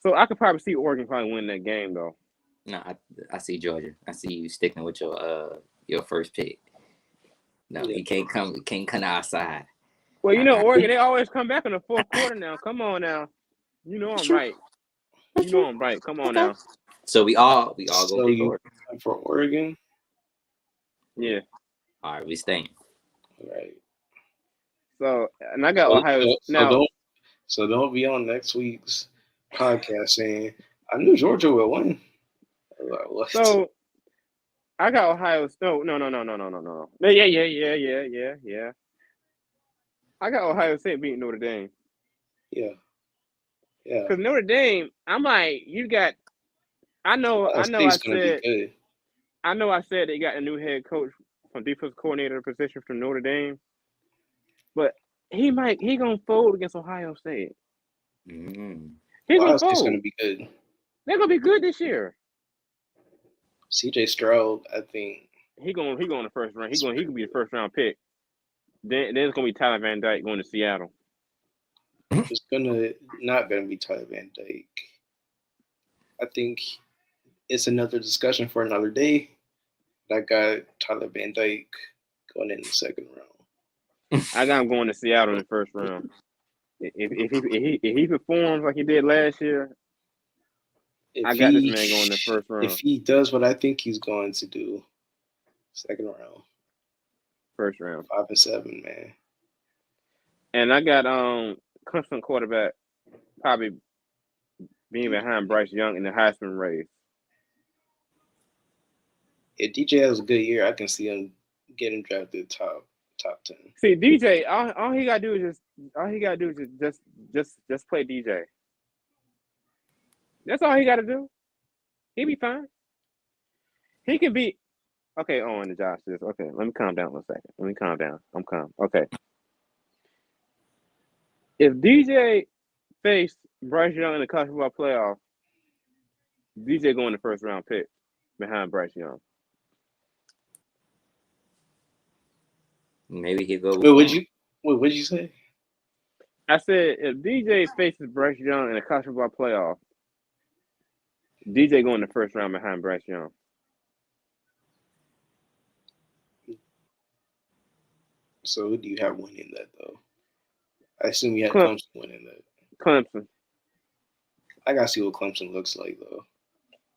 So I could probably see Oregon probably win that game though. No, I see Georgia. I see you sticking with your first pick. No, you can't come outside. Well, you know, Oregon, they always come back in the fourth quarter now. Come on now. You know I'm right. You know I'm right. Come on now. So we all go for Oregon. Yeah. All right, we staying. All right. So, and I got Ohio now. So don't be on next week's podcast saying I knew Georgia would win. So I got Ohio. No. Yeah. I got Ohio State beating Notre Dame. Yeah. Because Notre Dame, I'm like, you got. I know. I said they got a new head coach from defensive coordinator position from Notre Dame, but he gonna fold against Ohio State. Mm-hmm. He's gonna fold. Gonna be good. They're gonna be good this year. CJ Stroud, I think he going the first round. He could be the first round pick. Then it's gonna be Tyler Van Dyke going to Seattle. it's not gonna be Tyler Van Dyke. I think it's another discussion for another day. I got Tyler Van Dyke going in the second round. I got him going to Seattle in the first round. If he performs like he did last year, I got this man going in the first round. If he does what I think he's going to do, second round. First round. 5 and 7, man. And I got Clemson quarterback probably being behind Bryce Young in the Heisman race. If DJ has a good year, I can see him getting drafted top 10. See, DJ, all he gotta do is just play DJ. That's all he gotta do. He'll be fine. He can be okay. On the Josh says, okay, let me calm down 1 second. Let me calm down. I'm calm. Okay. If DJ faced Bryce Young in the college football playoff, DJ going the first round pick behind Bryce Young. Maybe he'll go. What'd you say? I said if DJ faces Bryce Young in the college football playoff, DJ going the first round behind Bryce Young. So who do you have winning that though? I assume you had Clemson winning that. Clemson. I gotta see what Clemson looks like though.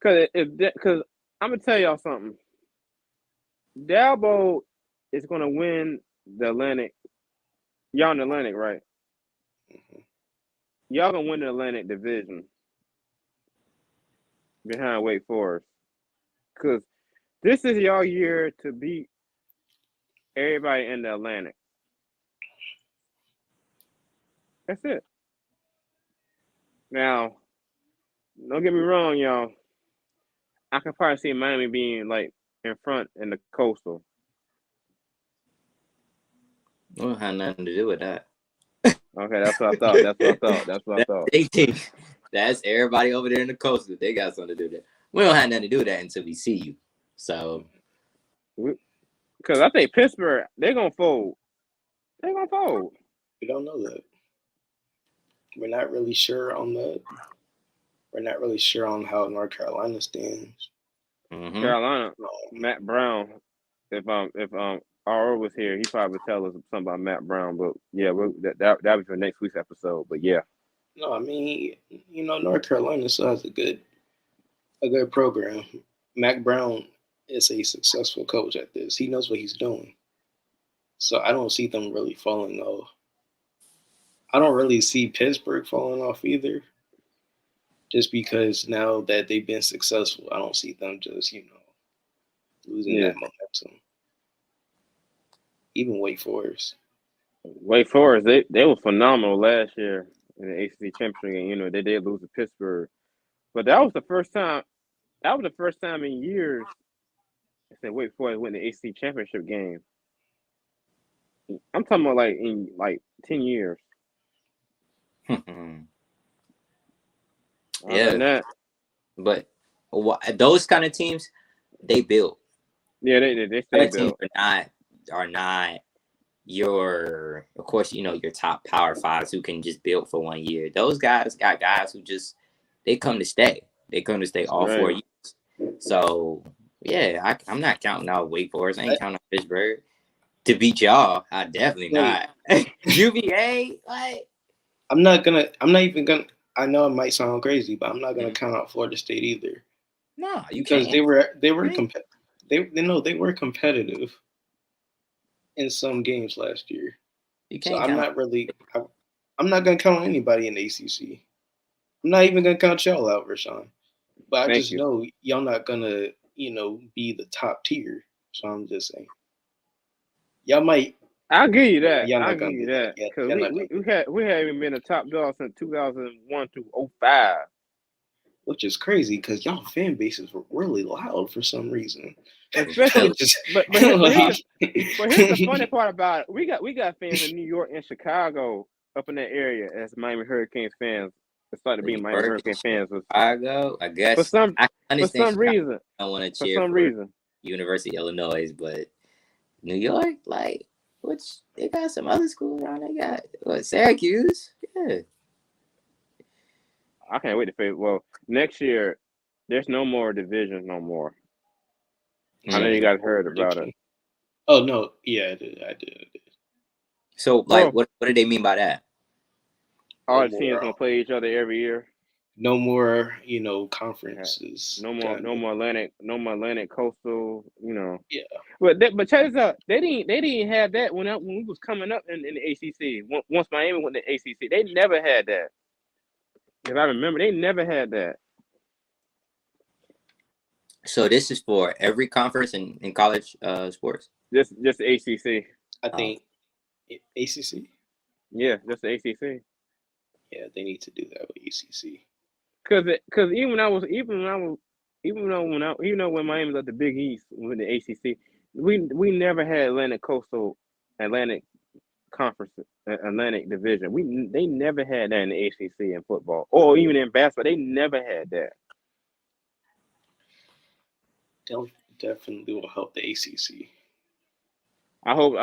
Because I'm gonna tell y'all something. Dabo is gonna win the Atlantic. Y'all in the Atlantic, right? Mm-hmm. Y'all gonna win the Atlantic Division behind Wake Forest. Because this is y'all year to beat everybody in the Atlantic. That's it. Now, don't get me wrong, y'all. I could probably see Miami being like in front in the Coastal. It don't have nothing to do with that. Okay, that's what I thought. They think that's everybody over there in the Coastal. They got something to do with that. We don't have nothing to do with that until we see you. So, because I think Pittsburgh, they're gonna fold. They're gonna fold. We don't know that. We're not really sure on that. We're not really sure on how North Carolina stands. mm-hmm. Carolina, Matt Brown. If RO was here, he probably would tell us something about Matt Brown. But yeah, that was for next week's episode. But yeah. No, I mean, North Carolina still has a good program. Mac Brown is a successful coach at this. He knows what he's doing. So I don't see them really falling off. I don't really see Pittsburgh falling off either. Just because now that they've been successful, I don't see them just, losing that momentum. Even Wake Forest. Wake Forest, they were phenomenal last year in the ACC championship game. They did lose to Pittsburgh. But that was the first time in years that Wake Forest win the ACC championship game. I'm talking about in 10 years. Yeah, but those kind of teams, they build. Yeah, they stay built. Are not your, of course, your top Power Fives who can just build for 1 year. Those guys got guys who just they come to stay. They come to stay all 4 years. So yeah, I'm not counting out Wake Forest. I ain't counting out Pittsburgh to beat y'all. I definitely not. UVA, like. I'm not even gonna. I know it might sound crazy, but I'm not gonna count out Florida State either. No, because they were competitive in some games last year. So I'm not gonna count on anybody in the ACC. I'm not even gonna count y'all out, Rashawn. But I just know y'all not gonna, be the top tier. So I'm just saying, y'all might. I'll give you that. I'll give you that. Because we haven't been a top dog since 2001 to 2005. Which is crazy because y'all fan bases were really loud for some reason. Especially, but here's the funny part about it. We got fans in New York and Chicago up in that area as Miami Hurricanes fans, started being Miami Hurricane fans was Chicago. I guess for some I understand some reason. I want to For cheer some for reason. University of Illinois, but New York, like, which they got some other schools around. They got Syracuse. Yeah. I can't wait to face. Well, next year there's no more divisions no more. I know you guys heard about it. Oh no, yeah, I did. So, like, what do they mean by that? All the teams gonna play each other every year. No more, conferences. No more Atlantic Coastal. Yeah. But check this out. They didn't have that when we was coming up in the ACC. Once Miami went to the ACC, they never had that. If I remember, they never had that. So this is for every conference in college sports. Just ACC. I think ACC. Yeah, just the ACC. Yeah, they need to do that with ACC. Because even when Miami was at the Big East with the ACC, we never had Atlantic Coastal, Atlantic Conference, Atlantic Division. They never had that in the ACC in football or even in basketball. They never had that. They'll definitely will help the ACC. I hope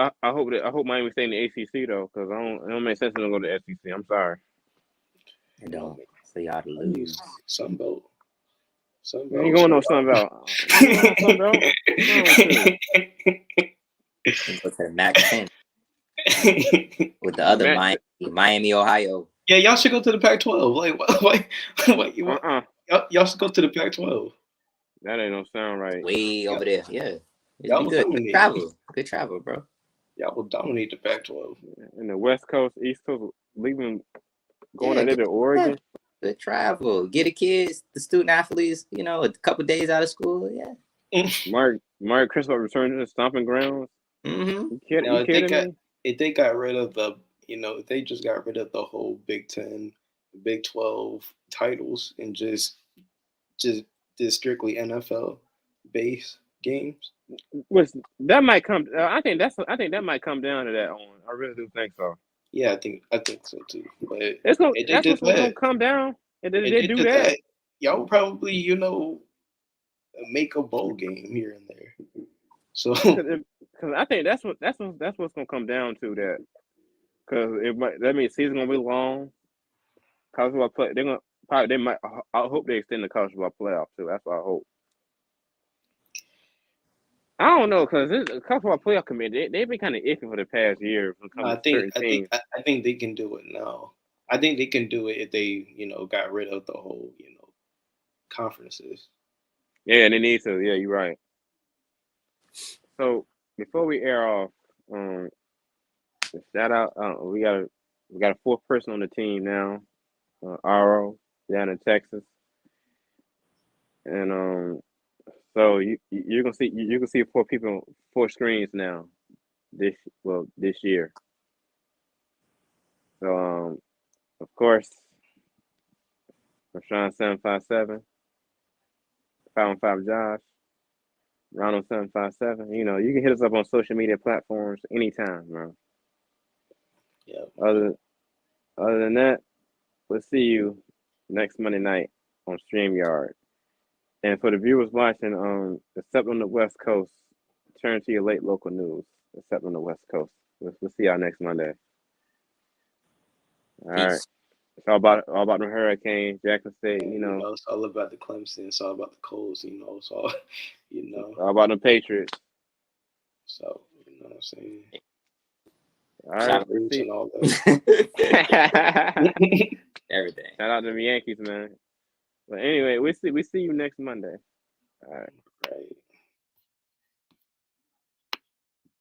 Miami stay in the ACC though, because it don't make sense to go to the SEC. I'm sorry. It don't. So y'all to lose. Sunbelt. You ain't going no Sunbelt. Sunbelt. Go to the Mac 10 with the other Miami, Ohio. Yeah, y'all should go to the Pac-12. Like, y'all should go to the Pac-12. That ain't no sound right. Way over there, yeah. Y'all good travel, bro. Y'all will dominate the Pac-12. In the West Coast, East Coast, going out there to Oregon. Good travel. Get the kids, the student athletes, a couple days out of school. Yeah. Mark Christopher returned to the stomping grounds. Mm-hmm. You kidding me? If they got rid of if they just got rid of the whole Big 10, Big 12 titles and just did strictly NFL based games. Which that might come. I think that might come down to that. I really do think so. Yeah, I think so too. But that's what's gonna come down. And then they do that. Y'all will probably make a bowl game here and there. So because I think that's what's gonna come down to that. Because that means season's gonna be long. College football play. I hope they extend the college football playoff too. That's what I hope. I don't know, because the college football playoff committee they've been kind of iffy for the past year. I think they can do it now. I think they can do it if they got rid of the whole conferences. Yeah, and they need to. Yeah, you're right. So before we air off, shout out. We got a fourth person on the team now. Aro down in Texas, and so you're gonna see four screens now this year. So of course, Rashawn 757, 515 Josh, Ronald 757. You can hit us up on social media platforms anytime, bro. Yeah. Other than that, we'll see you next Monday night on StreamYard. And for the viewers watching, except on the West Coast, turn to your late local news, except on the West Coast. We'll see y'all next Monday. All right. It's all about the hurricanes, Jackson State, It's all about the Clemson. It's all about the Colts, It's all, all about the Patriots. So, you know what I'm saying? All right. And all that. Everything. Shout out to the Yankees, man. But anyway, we see you next Monday. All right. Right.